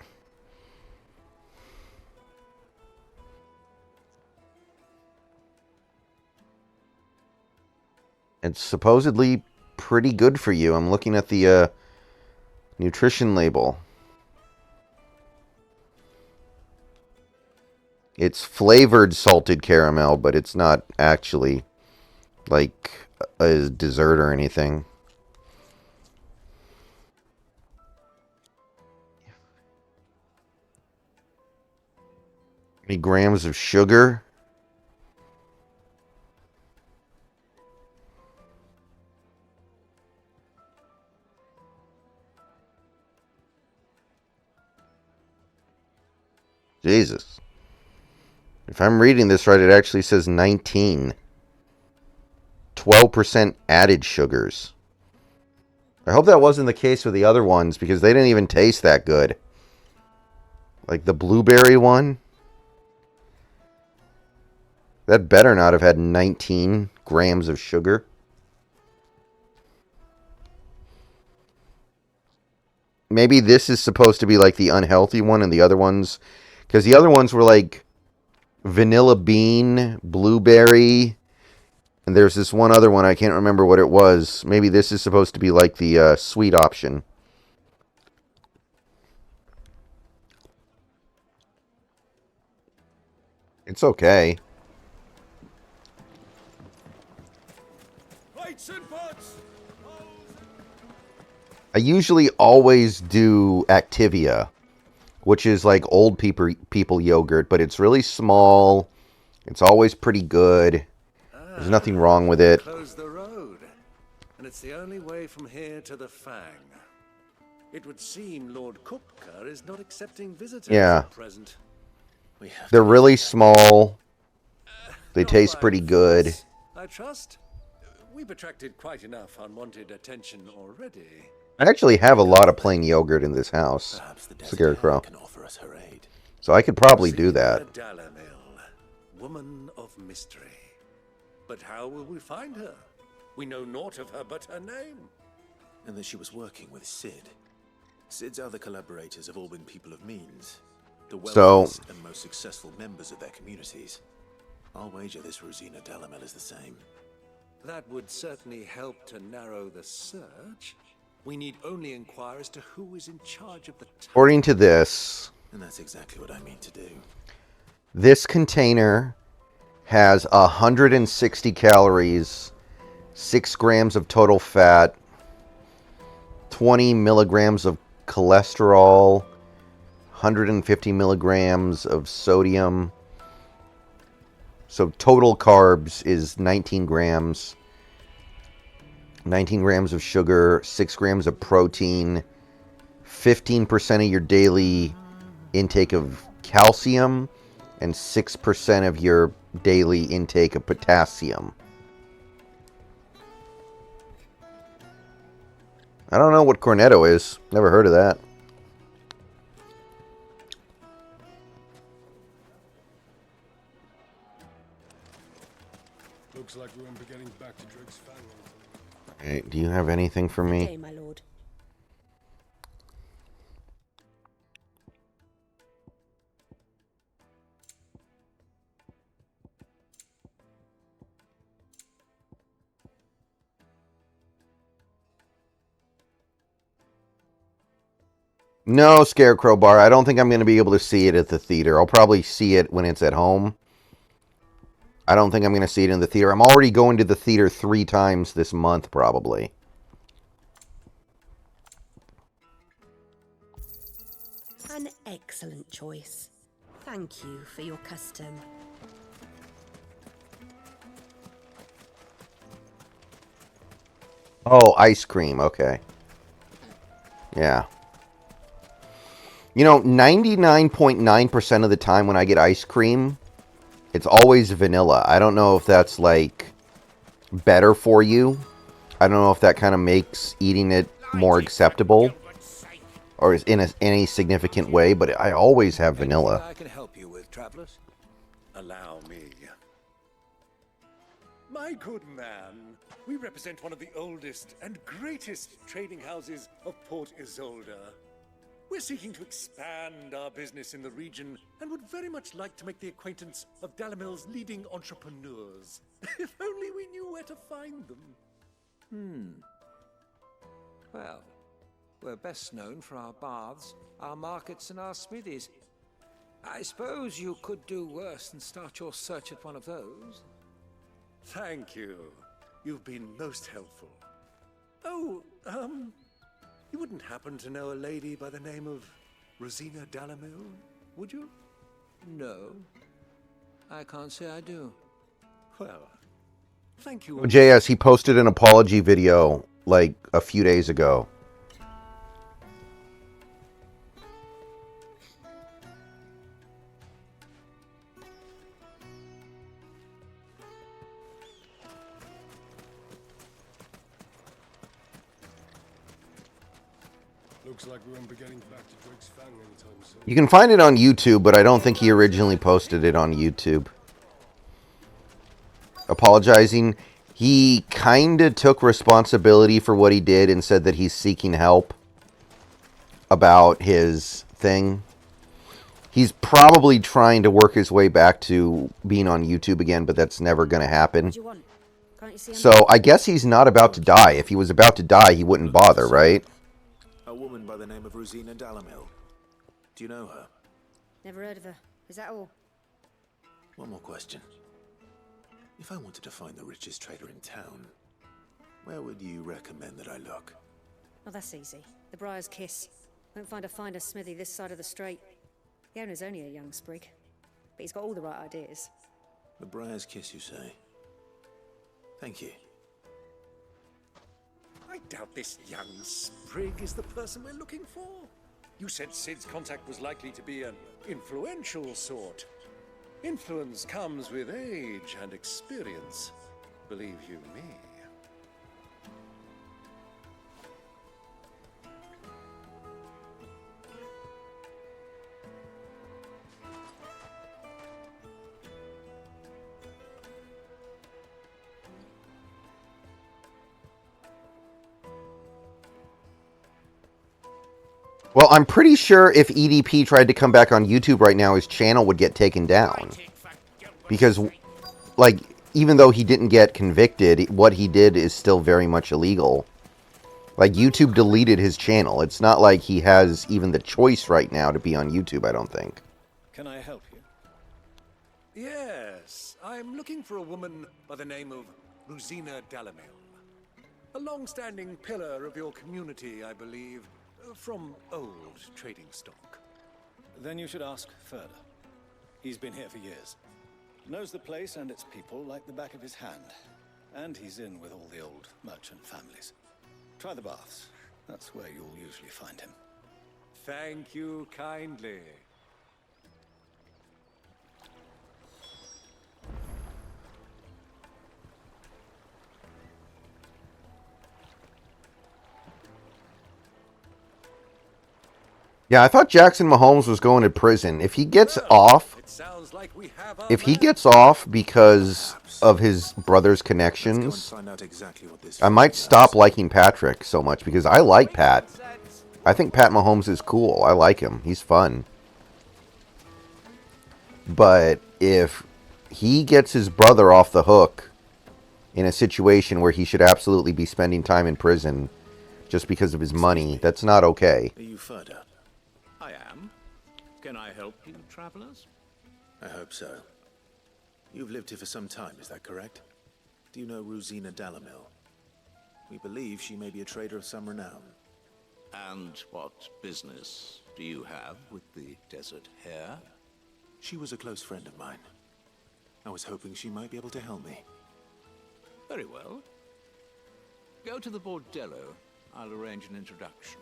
It's supposedly pretty good for you. I'm looking at the nutrition label. It's flavored salted caramel, but it's not actually like a dessert or anything. Any grams of sugar? Jesus. If I'm reading this right, it actually says 19. 12% added sugars. I hope that wasn't the case with the other ones because they didn't even taste that good. Like the blueberry one. That better not have had 19 grams of sugar. Maybe this is supposed to be like the unhealthy one and the other ones. Because the other ones were like vanilla bean, blueberry, and there's this one other one, I can't remember what it was. Maybe this is supposed to be like the sweet option. It's okay. I usually always do Activia, which is like old people yogurt, but it's really small. It's always pretty good. There's nothing wrong with it. Close the road, and it's the only way from here to the Fang. It would seem Lord Kupka is not accepting visitors at present. They're really small. They taste pretty good. I trust. We've attracted quite enough unwanted attention already. I actually have a lot of plain yogurt in this house, Scarecrow. So I could probably do that. Dalamil, woman of mystery. But how will we find her? We know naught of her but her name. And that she was working with Sid. Sid's other collaborators have all been people of means. The wealthiest and most successful members of their communities. I'll wager this Rosina Dalamel is the same. That would certainly help to narrow the search. We need only inquire as to who is in charge of the According to this, and that's exactly what I mean to do. This container has 160 calories, 6 grams of total fat, 20 milligrams of cholesterol, 150 milligrams of sodium. So total carbs is 19 grams. 19 grams of sugar, 6 grams of protein, 15% of your daily intake of calcium, and 6% of your daily intake of potassium. I don't know what cornetto is. Never heard of that. Looks like we won't be getting back to Drake's family. Hey, do you have anything for me? Okay, my lord. No, Scarecrow Bar. I don't think I'm going to be able to see it at the theater. I'll probably see it when it's at home. I don't think I'm going to see it in the theater. I'm already going to the theater 3 times this month, probably. An excellent choice. Thank you for your custom. Oh, ice cream. Okay. Yeah. You know, 99.9% of the time when I get ice cream, it's always vanilla. I don't know if that's, like, better for you. I don't know if that kind of makes eating it more acceptable or is in any significant way, but I always have vanilla. Anything I can help you with, travelers? Allow me. My good man, we represent one of the oldest and greatest trading houses of Port Isolde. We're seeking to expand our business in the region and would very much like to make the acquaintance of Dalamil's leading entrepreneurs. If only we knew where to find them. Well, we're best known for our baths, our markets, and our smithies. I suppose you could do worse than start your search at one of those. Thank you. You've been most helpful. Oh, you wouldn't happen to know a lady by the name of Rosina Dalamil, would you? No. I can't say I do. Well, thank you. JS, he posted an apology video like a few days ago. Looks like we won't be getting back to Drake's Fang anytime soon. You can find it on YouTube, but I don't think he originally posted it on YouTube. Apologizing. He kind of took responsibility for what he did and said that he's seeking help about his thing. He's probably trying to work his way back to being on YouTube again, but that's never going to happen. So I guess he's not about to die. If he was about to die, he wouldn't bother, right? A woman by the name of Rosina Dalamil. Do you know her? Never heard of her. Is that all? One more question. If I wanted to find the richest trader in town, where would you recommend that I look? Oh, that's easy. The Briar's Kiss. Won't find a finer smithy this side of the strait. The owner's only a young sprig, but he's got all the right ideas. The Briar's Kiss, you say? Thank you. I doubt this young sprig is the person we're looking for. You said Sid's contact was likely to be an influential sort. Influence comes with age and experience, believe you me. Well, I'm pretty sure if EDP tried to come back on YouTube right now, his channel would get taken down. Because, like, even though he didn't get convicted, what he did is still very much illegal. Like, YouTube deleted his channel. It's not like he has even the choice right now to be on YouTube, I don't think. Can I help you? Yes, I'm looking for a woman by the name of Rosina Dalamil. A long-standing pillar of your community, I believe, from old trading stock. Then you should ask further. He's been here for years. Knows the place and its people like the back of his hand. And he's in with all the old merchant families. Try the baths. That's where you'll usually find him. Thank you kindly. Yeah, I thought Jackson Mahomes was going to prison. If he gets off, because of his brother's connections, I might stop liking Patrick so much because I like Pat. I think Pat Mahomes is cool. I like him. He's fun. But if he gets his brother off the hook in a situation where he should absolutely be spending time in prison just because of his money, that's not okay. Are you further? I am. Can I help you, travelers? I hope so. You've lived here for some time, is that correct? Do you know Rosina Dalamil? We believe she may be a trader of some renown. And what business do you have with the Desert Hare? She was a close friend of mine. I was hoping she might be able to help me. Very well. Go to the bordello. I'll arrange an introduction.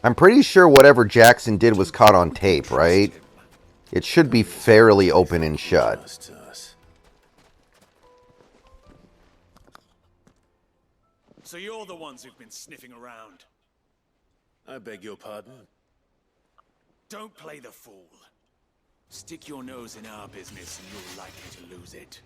I'm pretty sure whatever Jackson did was caught on tape, right? It should be fairly open and shut. So you're the ones who've been sniffing around. I beg your pardon? Don't play the fool. Stick your nose in our business and you're likely to lose it.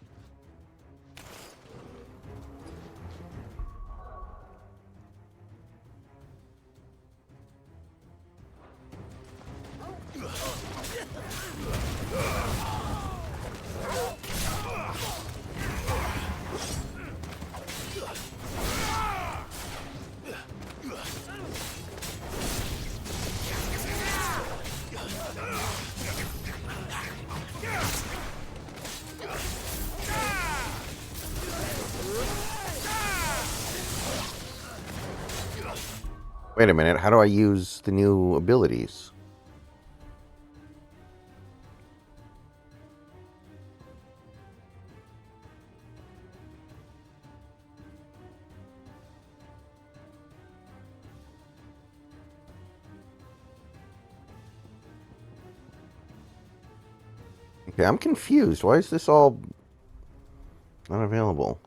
Wait a minute, how do I use the new abilities? Okay, I'm confused. Why is this all not available?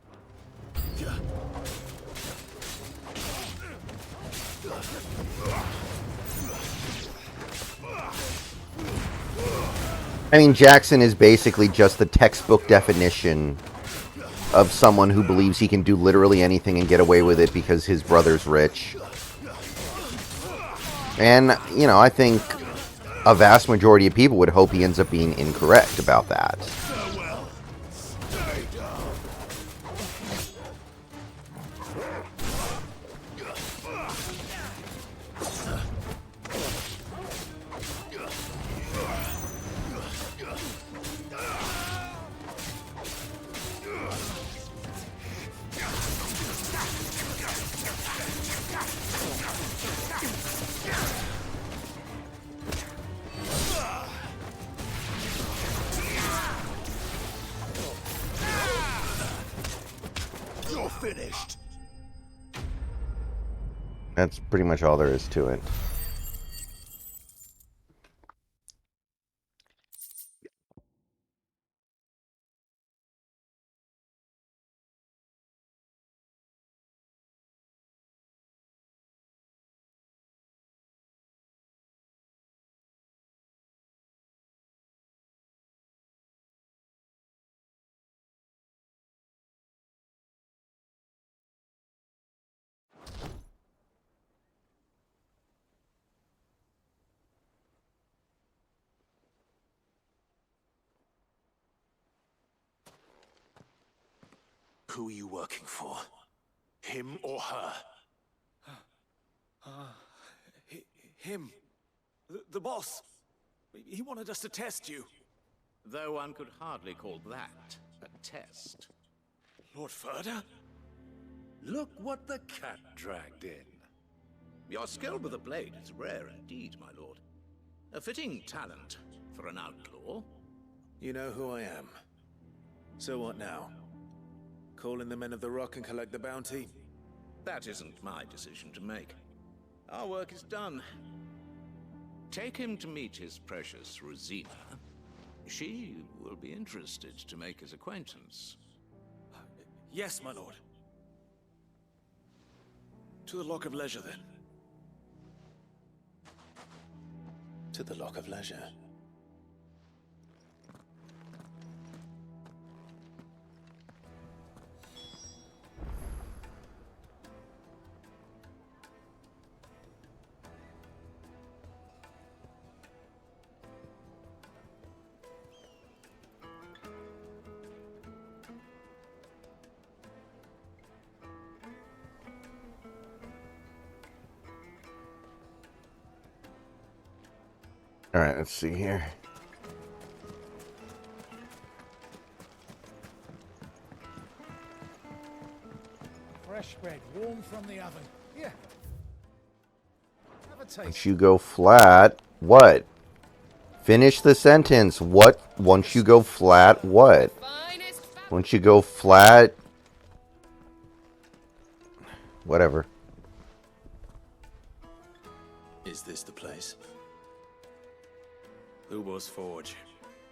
I mean, Jackson is basically just the textbook definition of someone who believes he can do literally anything and get away with it because his brother's rich. And, you know, I think a vast majority of people would hope he ends up being incorrect about that. You're finished. That's pretty much all there is to it. Who are you working for? Him or her? Him. The boss. He wanted us to test you. Though one could hardly call that a test. Lord Furder? Look what the cat dragged in. Your skill with a blade is rare indeed, my lord. A fitting talent for an outlaw. You know who I am. So what now? Call in the Men of the Rock and collect the bounty? That isn't my decision to make. Our work is done. Take him to meet his precious Rosina. She will be interested to make his acquaintance. Yes, my lord. To the Lock of Leisure, then. To the Lock of Leisure. All right, let's see here. Fresh bread, warm from the oven. Here. Have a taste. Once you go flat, what? Finish the sentence. What? Once you go flat, what? Once you go flat, whatever. Is this the place? Lubor's Forge,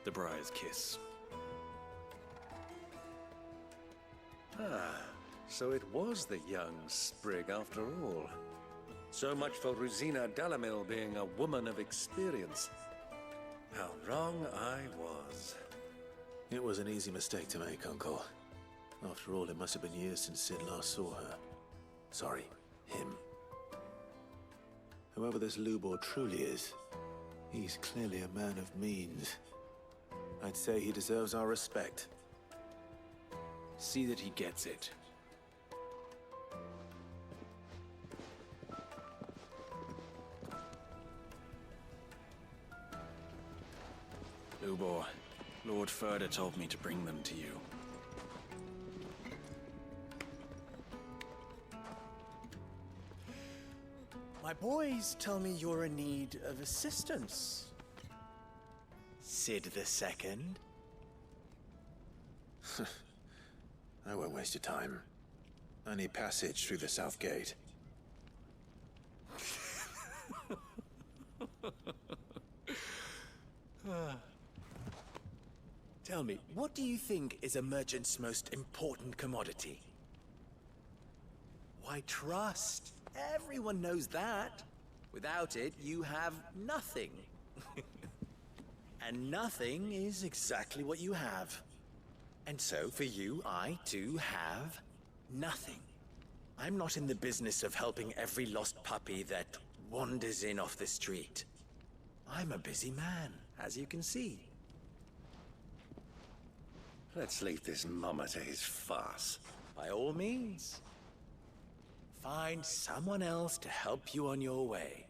the Briar's Kiss. Ah, so it was the young sprig after all. So much for Rosina Dalamil being a woman of experience. How wrong I was. It was an easy mistake to make, Uncle. After all, it must have been years since Sid last saw her. Sorry, him. Whoever this Lubor truly is, he's clearly a man of means. I'd say he deserves our respect. See that he gets it. Lubor, Lord Furder told me to bring them to you. My boys tell me you're in need of assistance. Sid the Second? I won't waste your time. I need passage through the south gate. Tell me, what do you think is a merchant's most important commodity? Why, trust. Everyone knows that. Without it, you have nothing. And nothing is exactly what you have. And so, for you, I, too, have nothing. I'm not in the business of helping every lost puppy that wanders in off the street. I'm a busy man, as you can see. Let's leave this mummer to his farce. By all means. Find someone else to help you on your way.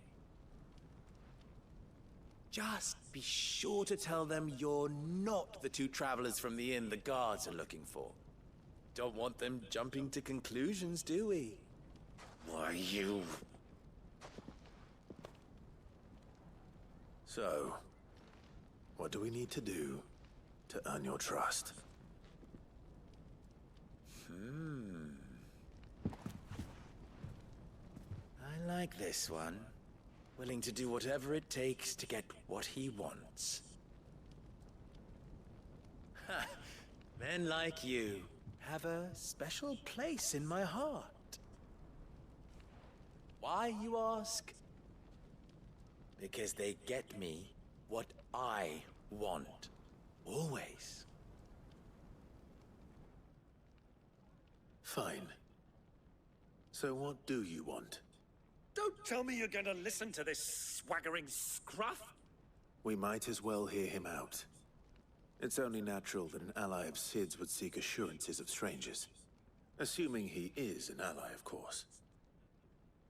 Just be sure to tell them you're not the two travelers from the inn the guards are looking for. Don't want them jumping to conclusions, do we? Why, you... So, what do we need to do to earn your trust? I like this one. Willing to do whatever it takes to get what he wants. Ha! Men like you have a special place in my heart. Why, you ask? Because they get me what I want. Always. Fine. So what do you want? Don't tell me you're going to listen to this swaggering scruff! We might as well hear him out. It's only natural that an ally of Sid's would seek assurances of strangers. Assuming he is an ally, of course.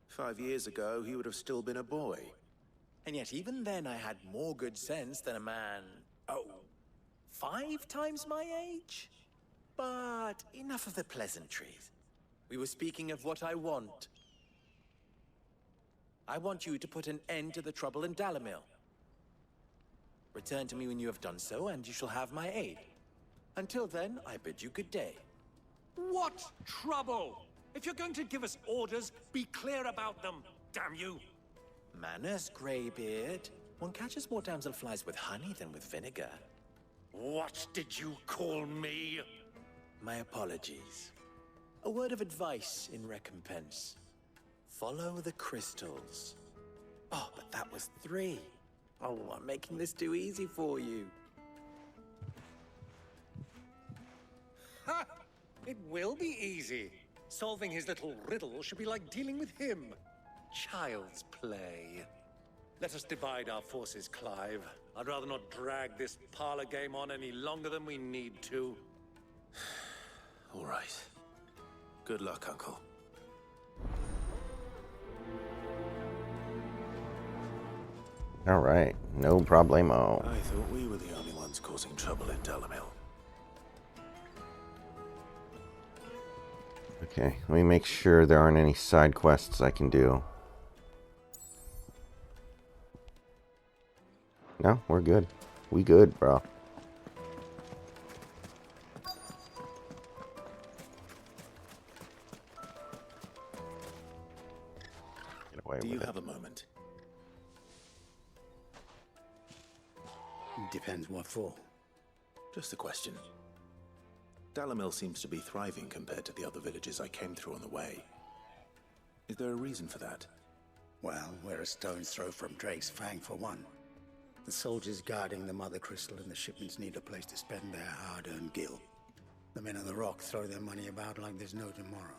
5 years ago, he would have still been a boy. And yet even then I had more good sense than a man, 5 times my age? But enough of the pleasantries. We were speaking of what I want. I want you to put an end to the trouble in Dalamil. Return to me when you have done so, and you shall have my aid. Until then, I bid you good day. What trouble? If you're going to give us orders, be clear about them, damn you! Manners, Greybeard. One catches more damselflies with honey than with vinegar. What did you call me? My apologies. A word of advice in recompense. Follow the crystals. Oh, but that was 3. Oh, I'm making this too easy for you. Ha! It will be easy. Solving his little riddle should be like dealing with him. Child's play. Let us divide our forces, Clive. I'd rather not drag this parlor game on any longer than we need to. All right. Good luck, Uncle. All right, no problemo. I thought we were the only ones causing trouble in Dalamil. Okay, let me make sure there aren't any side quests I can do. No, we're good. We good, bro. Get away Do with you it. have a moment? Depends what for. Just a question. Dalamil seems to be thriving compared to the other villages I came through on the way. Is there a reason for that? Well, we're a stone's throw from Drake's Fang for one. The soldiers guarding the Mother Crystal and the shipments need a place to spend their hard-earned gil. The men of the Rock throw their money about like there's no tomorrow.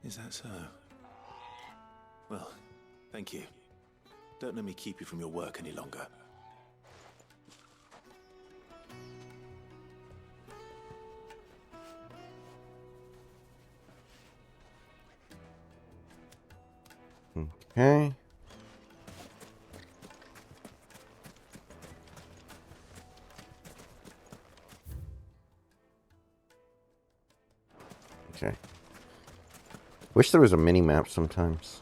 Is that so? Well, thank you. Don't let me keep you from your work any longer. Okay. Okay. Wish there was a mini map sometimes.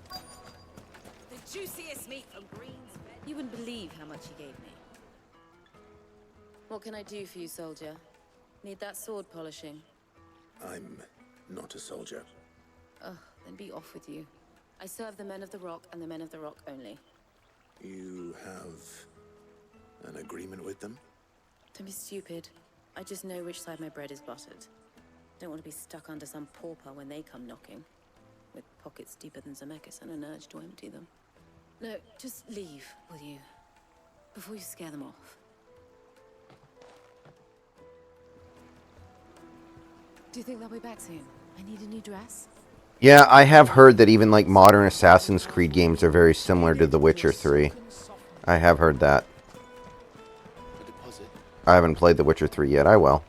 The juiciest meat from Greens. You wouldn't believe how much he gave me. What can I do for you, soldier? Need that sword polishing? I'm not a soldier. Ugh, then be off with you. I serve the men of the Rock and the men of the Rock only. You have an agreement with them? Don't be stupid. I just know which side my bread is buttered. Don't want to be stuck under some pauper when they come knocking. With pockets deeper than Zemeckis and an urge to empty them. No, just leave, will you? Before you scare them off. Do you think they'll be back soon? I need a new dress. Yeah, I have heard that even like modern Assassin's Creed games are very similar to The Witcher 3. I have heard that. I haven't played The Witcher 3 yet. I will.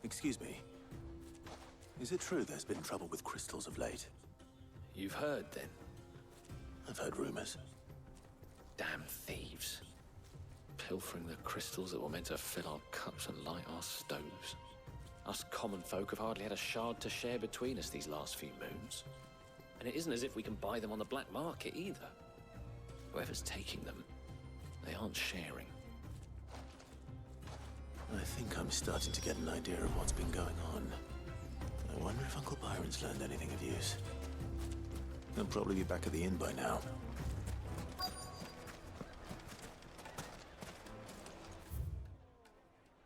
Excuse me. Is it true there's been trouble with crystals of late? You've heard, then? I've heard rumors. Damn thieves. Pilfering the crystals that were meant to fill our cups and light our stoves. Us common folk have hardly had a shard to share between us these last few moons. And it isn't as if we can buy them on the black market either. Whoever's taking them, they aren't sharing. I think I'm starting to get an idea of what's been going on. I wonder if Uncle Byron's learned anything of use. He'll probably be back at the inn by now.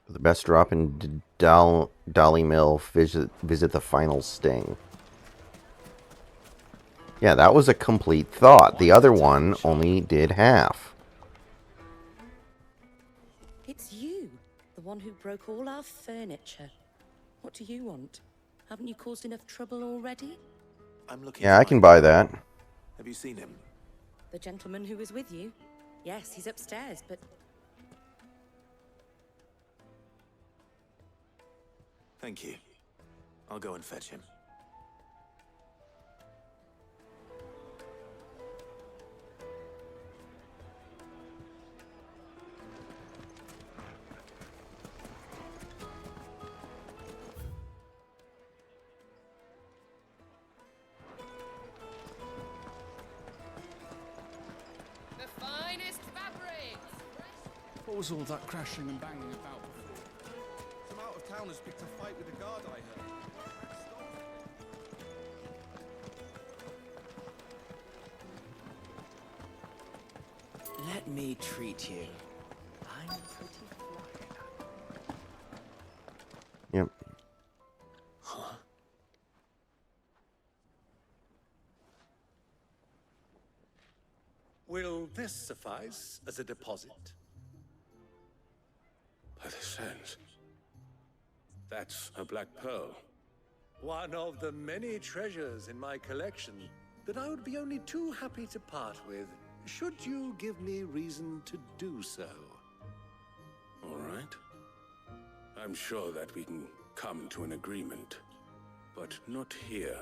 The best drop in Dolly Mill, visit the final sting. Yeah, that was a complete thought. The other one only did half. It's you, the one who broke all our furniture. What do you want? Haven't you caused enough trouble already? I'm looking. Yeah, I can buy that. Have you seen him? The gentleman who was with you? Yes, he's upstairs, but... Thank you. I'll go and fetch him. The finest fabrics! What was all that crashing and banging about before? Some out-of-towners picked a fight with the guard, I heard. Let me treat you. I'm pretty fly. Yep. Huh? Will this suffice as a deposit? By the sands. That's a black pearl. One of the many treasures in my collection. that I would be only too happy to part with, should you give me reason to do so. All right. I'm sure that we can come to an agreement, but not here.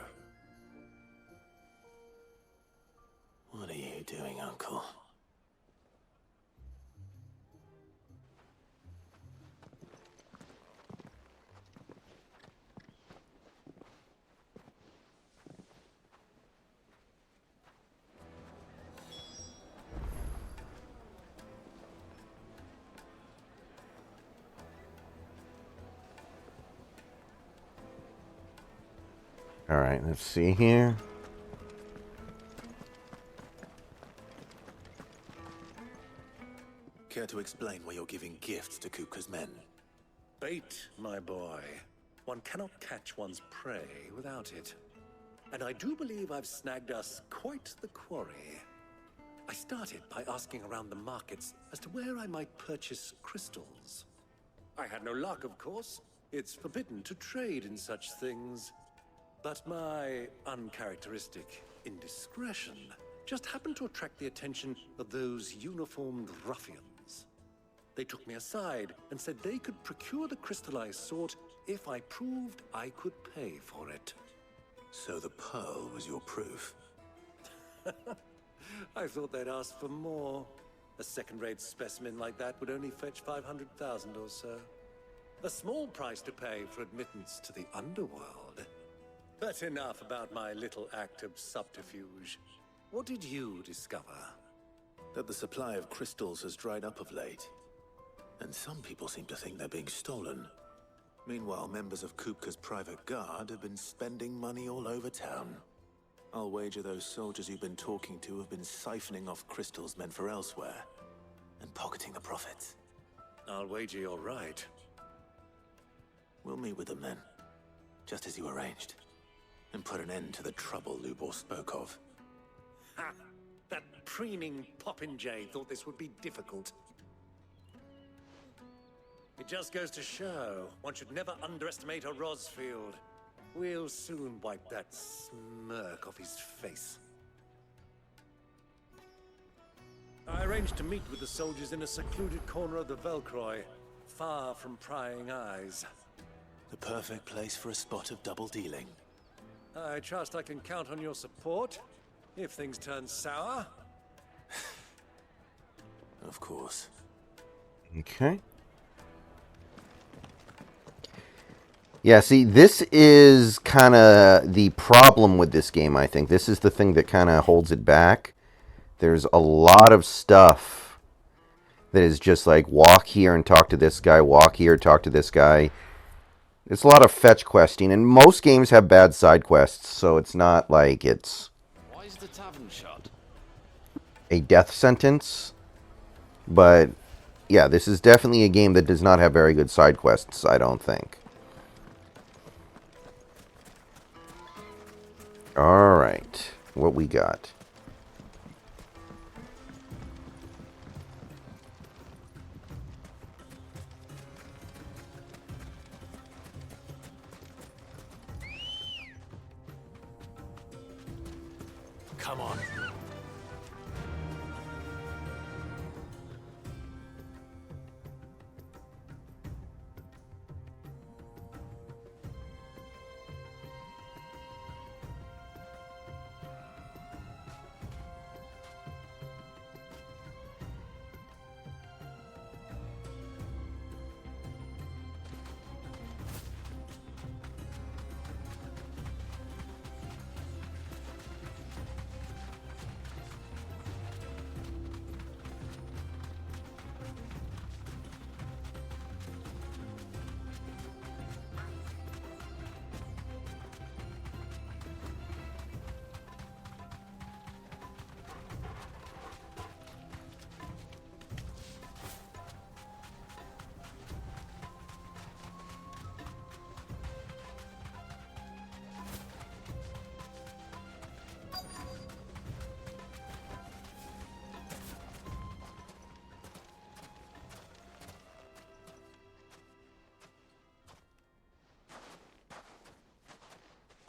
What are you doing, Uncle? All right, let's see here. Care to explain why you're giving gifts to Kupka's men? Bait, my boy. One cannot catch one's prey without it. And I do believe I've snagged us quite the quarry. I started by asking around the markets as to where I might purchase crystals. I had no luck, of course. It's forbidden to trade in such things. But my uncharacteristic indiscretion just happened to attract the attention of those uniformed ruffians. They took me aside and said they could procure the crystal I sought if I proved I could pay for it. So the pearl was your proof? I thought they'd ask for more. A second-rate specimen like that would only fetch 500,000 or so. A small price to pay for admittance to the underworld. But enough about my little act of subterfuge. What did you discover? That the supply of crystals has dried up of late. And some people seem to think they're being stolen. Meanwhile, members of Kupka's private guard have been spending money all over town. I'll wager those soldiers you've been talking to have been siphoning off crystals meant for elsewhere, and pocketing the profits. I'll wager you're right. We'll meet with them then, just as you arranged, and put an end to the trouble Lubor spoke of. Ha! That preening popinjay thought this would be difficult. It just goes to show one should never underestimate a Rosfield. We'll soon wipe that smirk off his face. I arranged to meet with the soldiers in a secluded corner of the Velcroy, far from prying eyes. The perfect place for a spot of double dealing. I trust I can count on your support, if things turn sour. Of course. Okay. Yeah, see, this is kind of the problem with this game, I think. This is the thing that kind of holds it back. There's a lot of stuff that is just like, walk here and talk to this guy, walk here, talk to this guy. It's a lot of fetch questing, and most games have bad side quests, so it's not like it's Why is the tavern shut? a death sentence. But, yeah, this is definitely a game that does not have very good side quests, I don't think. Alright, what we got? Come on.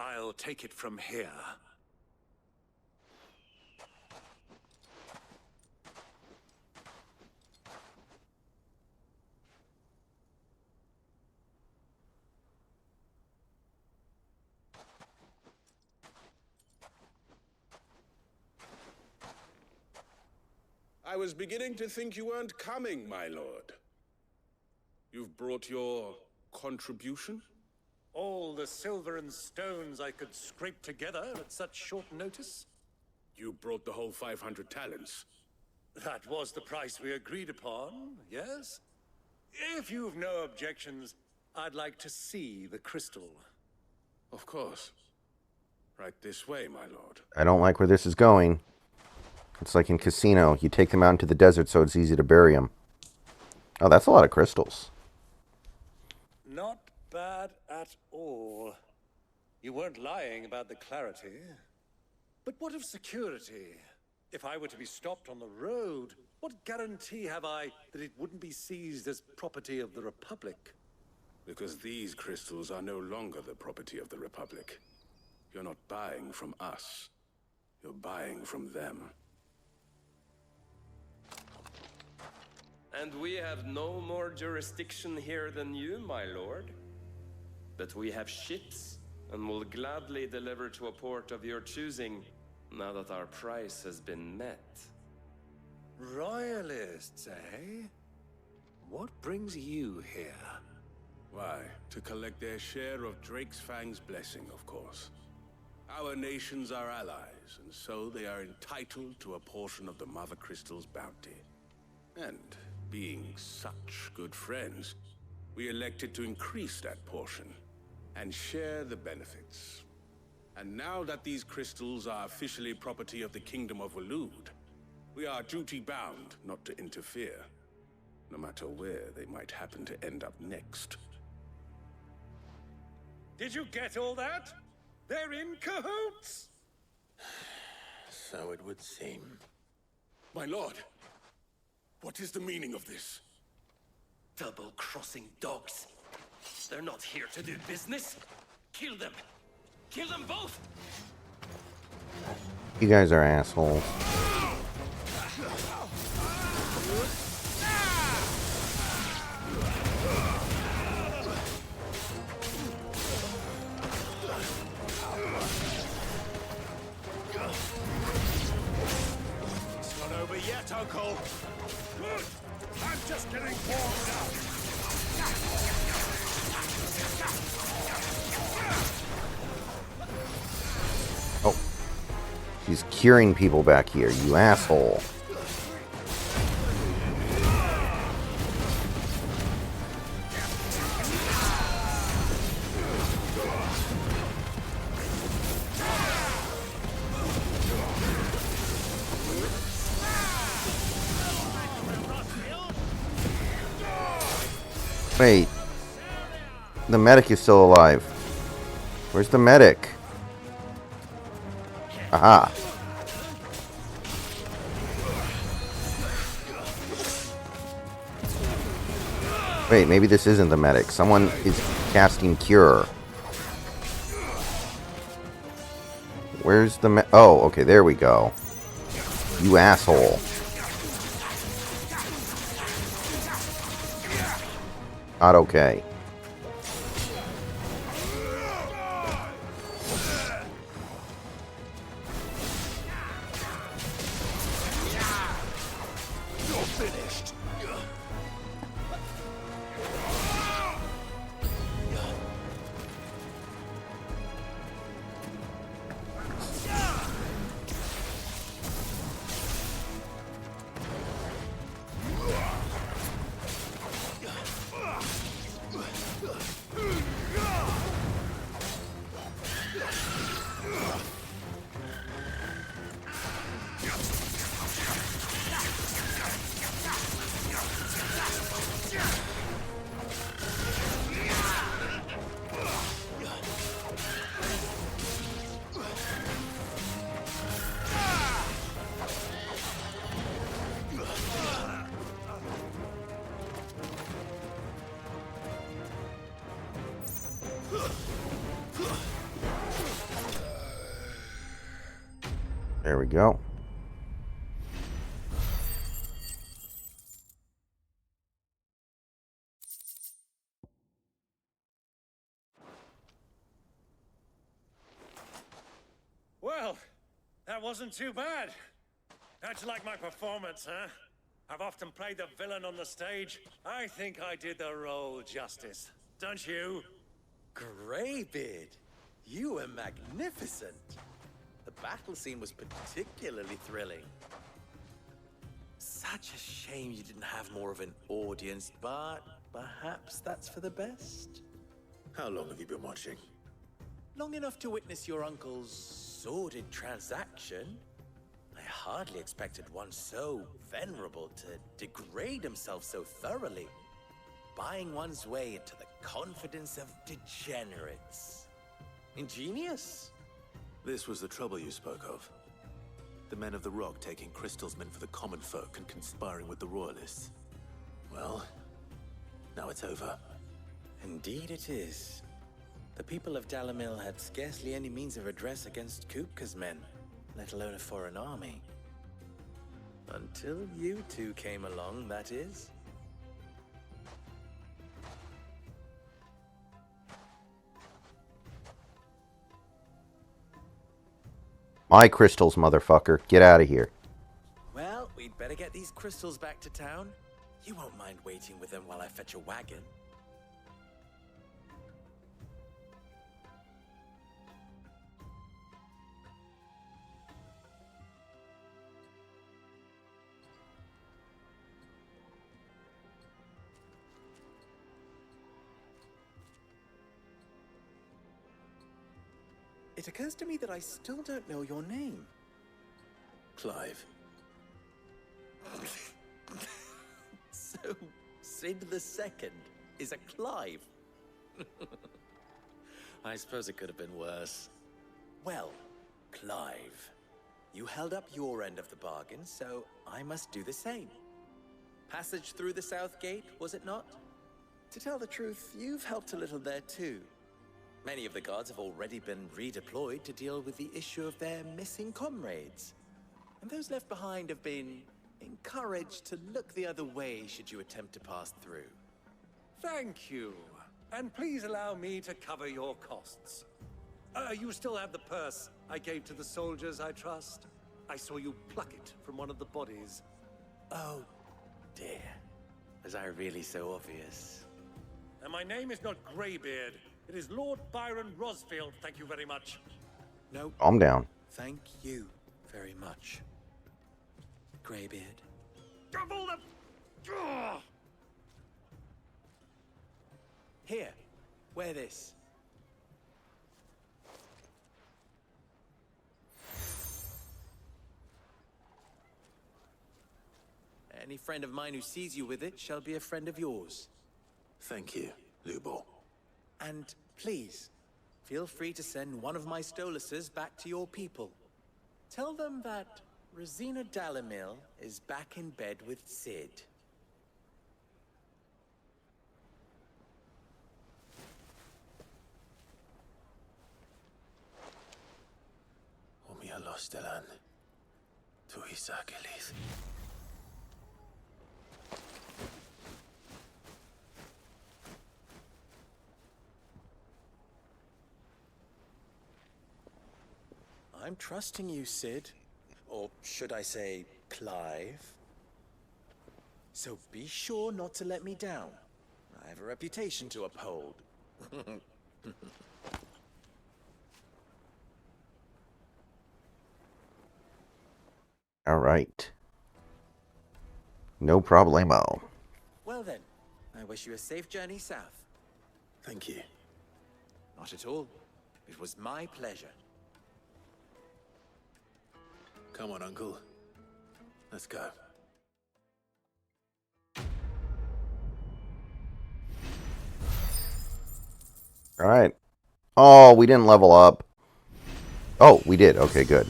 I'll take it from here. I was beginning to think you weren't coming, my lord. You've brought your contribution? All the silver and stones I could scrape together at such short notice? You brought the whole 500 talents. That was the price we agreed upon, yes? If you've no objections, I'd like to see the crystal. Of course. Right this way, my lord. I don't like where this is going. It's like in Casino. You take them out into the desert so it's easy to bury them. Oh, that's a lot of crystals. Not bad at all. You weren't lying about the clarity. But what of security? If I were to be stopped on the road, what guarantee have I that it wouldn't be seized as property of the Republic? Because these crystals are no longer the property of the Republic. You're not buying from us. You're buying from them. And we have no more jurisdiction here than you, my lord. But we have ships, and will gladly deliver to a port of your choosing, now that our price has been met. Royalists, eh? What brings you here? Why, to collect their share of Drake's Fang's blessing, of course. Our nations are allies, and so they are entitled to a portion of the Mother Crystal's bounty. And being such good friends, we elected to increase that portion and share the benefits. And now that these crystals are officially property of the Kingdom of Waloed, we are duty-bound not to interfere, no matter where they might happen to end up next. Did you get all that? They're in cahoots! So it would seem. My lord, what is the meaning of this? Double-crossing dogs. They're not here to do business. Kill them. Kill them both! You guys are assholes. It's not over yet, Uncle. Good. I'm just getting warmed up. Oh. She's curing people back here, you asshole. Wait. The medic is still alive. Where's the medic? Aha. Wait, maybe this isn't the medic. Someone is casting cure. Where's the oh, okay, there we go. You asshole. Not okay. You're finished. There we go. Well, that wasn't too bad. How'd you like my performance, huh? I've often played the villain on the stage. I think I did the role justice. Don't you? Greybeard, you were magnificent. The battle scene was particularly thrilling. Such a shame you didn't have more of an audience, but perhaps that's for the best. How long have you been watching? Long enough to witness your uncle's sordid transaction. I hardly expected one so venerable to degrade himself so thoroughly, buying one's way into the confidence of degenerates. Ingenious. This was the trouble you spoke of. The men of the Rock taking crystals meant for the common folk and conspiring with the Royalists. Well, now it's over. Indeed it is. The people of Dalamil had scarcely any means of redress against Kupka's men, let alone a foreign army. Until you two came along, that is. My crystals, motherfucker. Get out of here. Well, we'd better get these crystals back to town. You won't mind waiting with them while I fetch a wagon. It occurs to me that I still don't know your name. Clive. So, Sid the Second is a Clive. I suppose it could have been worse. Well, Clive, you held up your end of the bargain, so I must do the same. Passage through the South Gate, was it not? To tell the truth, you've helped a little there too. Many of the guards have already been redeployed to deal with the issue of their missing comrades. And those left behind have been encouraged to look the other way should you attempt to pass through. Thank you. And please allow me to cover your costs. You still have the purse I gave to the soldiers, I trust? I saw you pluck it from one of the bodies. Oh, dear. Was I really so obvious? And my name is not Greybeard. It is Lord Byron Rosfield, thank you very much. No. Calm down. Thank you very much, Greybeard. Double the... Here, wear this. Any friend of mine who sees you with it shall be a friend of yours. Thank you, Lubor. And please, feel free to send one of my Stoluses back to your people. Tell them that Rosina Dalamil is back in bed with Sid. Omia Lostelan. Tuisa Achilles. I'm trusting you, Sid. Or should I say, Clive? So be sure not to let me down. I have a reputation to uphold. All right. No problemo. Well then, I wish you a safe journey south. Thank you. Not at all. It was my pleasure. Come on, Uncle. Let's go. All right. Oh, we didn't level up. Oh, we did. Okay, good.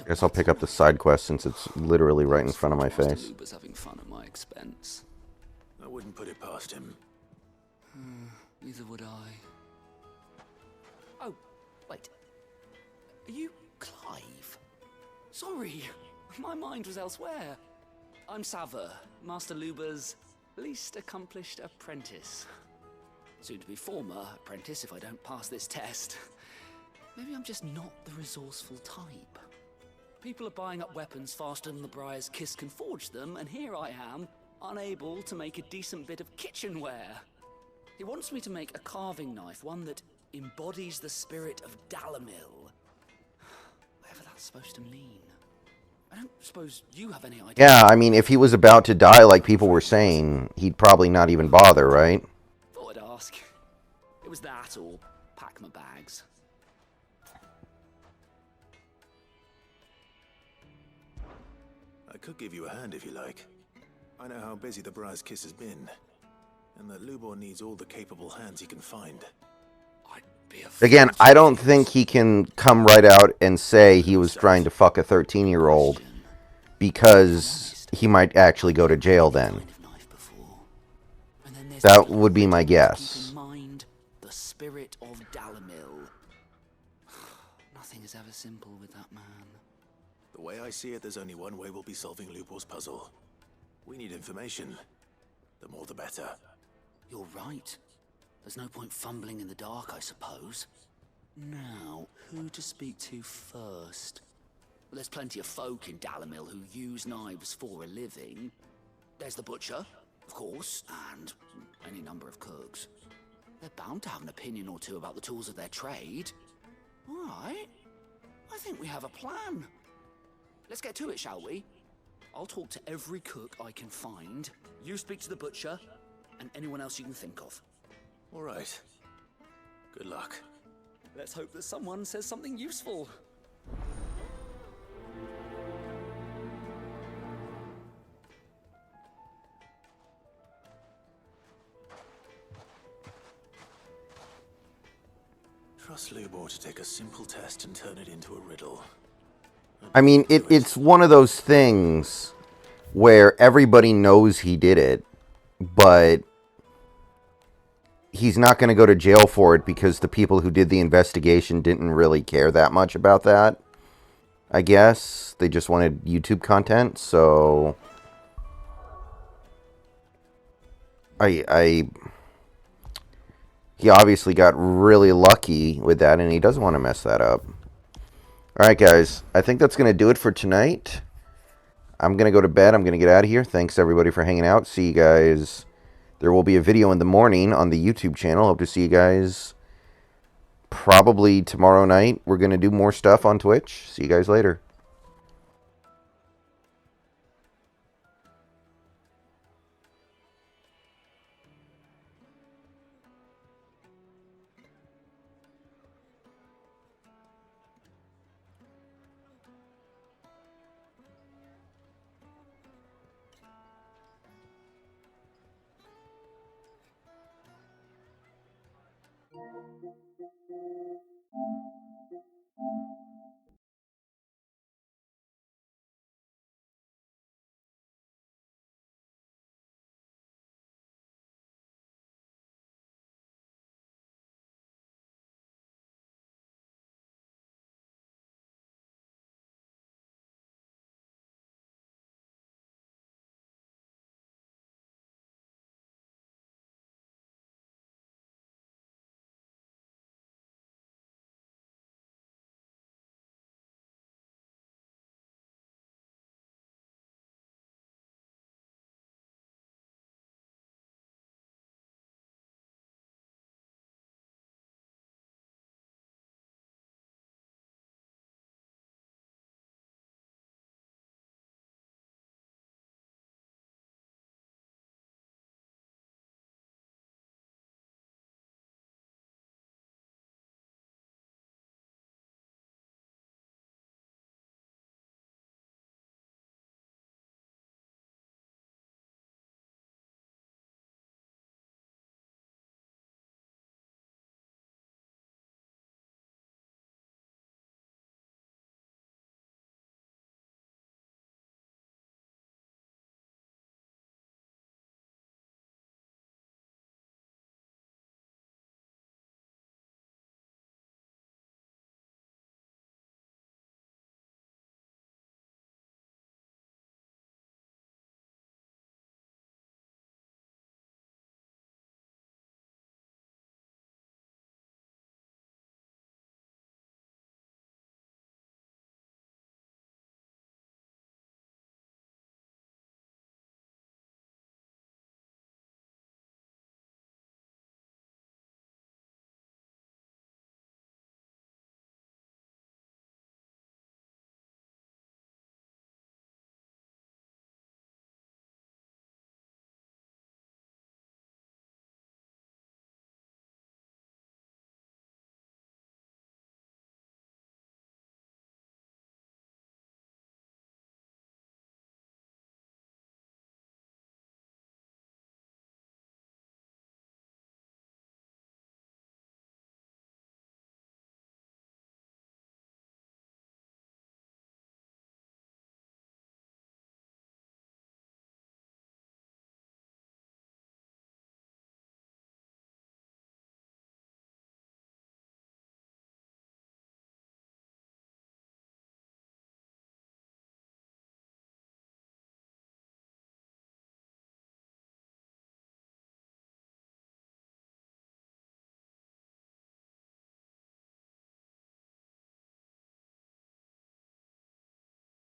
Guess I'll pick up the side quest since it's literally right in front of my face. Was having fun at my expense. I wouldn't put it past him. Neither would I. Oh, wait. Are you Clive? Sorry. My mind was elsewhere. I'm Sava, Master Luba's least accomplished apprentice. Soon to be former apprentice if I don't pass this test. Maybe I'm just not the resourceful type. People are buying up weapons faster than the Briar's Kiss can forge them, and here I am, unable to make a decent bit of kitchenware. He wants me to make a carving knife, one that embodies the spirit of Dalamil. Whatever that's supposed to mean. I don't suppose you have any idea. Yeah, I mean, if he was about to die like people were saying, he'd probably not even bother, right? Thought I'd ask. It was that or pack my bags. I could give you a hand if you like. I know how busy the Briar's Kiss has been, and that Lubor needs all the capable hands he can find. Again, I don't think he can come right out and say he was trying to fuck a 13-year-old, because he might actually go to jail then. That would be my guess. Keep in mind the spirit of Dalamil. Nothing is ever simple with that man. The way I see it, there's only one way we'll be solving Lubor's puzzle. We need information. The more the better. You're right. There's no point fumbling in the dark, I suppose. Now, who to speak to first? Well, there's plenty of folk in Dalamil who use knives for a living. There's the butcher, of course, and any number of cooks. They're bound to have an opinion or two about the tools of their trade. All right. I think we have a plan. Let's get to it, shall we? I'll talk to every cook I can find. You speak to the butcher, and anyone else you can think of. All right. Good luck. Let's hope that someone says something useful. Trust Lubor to take a simple test and turn it into a riddle. I mean, it's one of those things where everybody knows he did it, but he's not going to go to jail for it because the people who did the investigation didn't really care that much about that. I guess they just wanted YouTube content, so he obviously got really lucky with that, and he doesn't want to mess that up. All right, guys, I think that's going to do it for tonight. I'm going to go to bed. I'm going to get out of here. Thanks, everybody, for hanging out. See you guys. There will be a video in the morning on the YouTube channel. Hope to see you guys probably tomorrow night. We're going to do more stuff on Twitch. See you guys later. Thank you.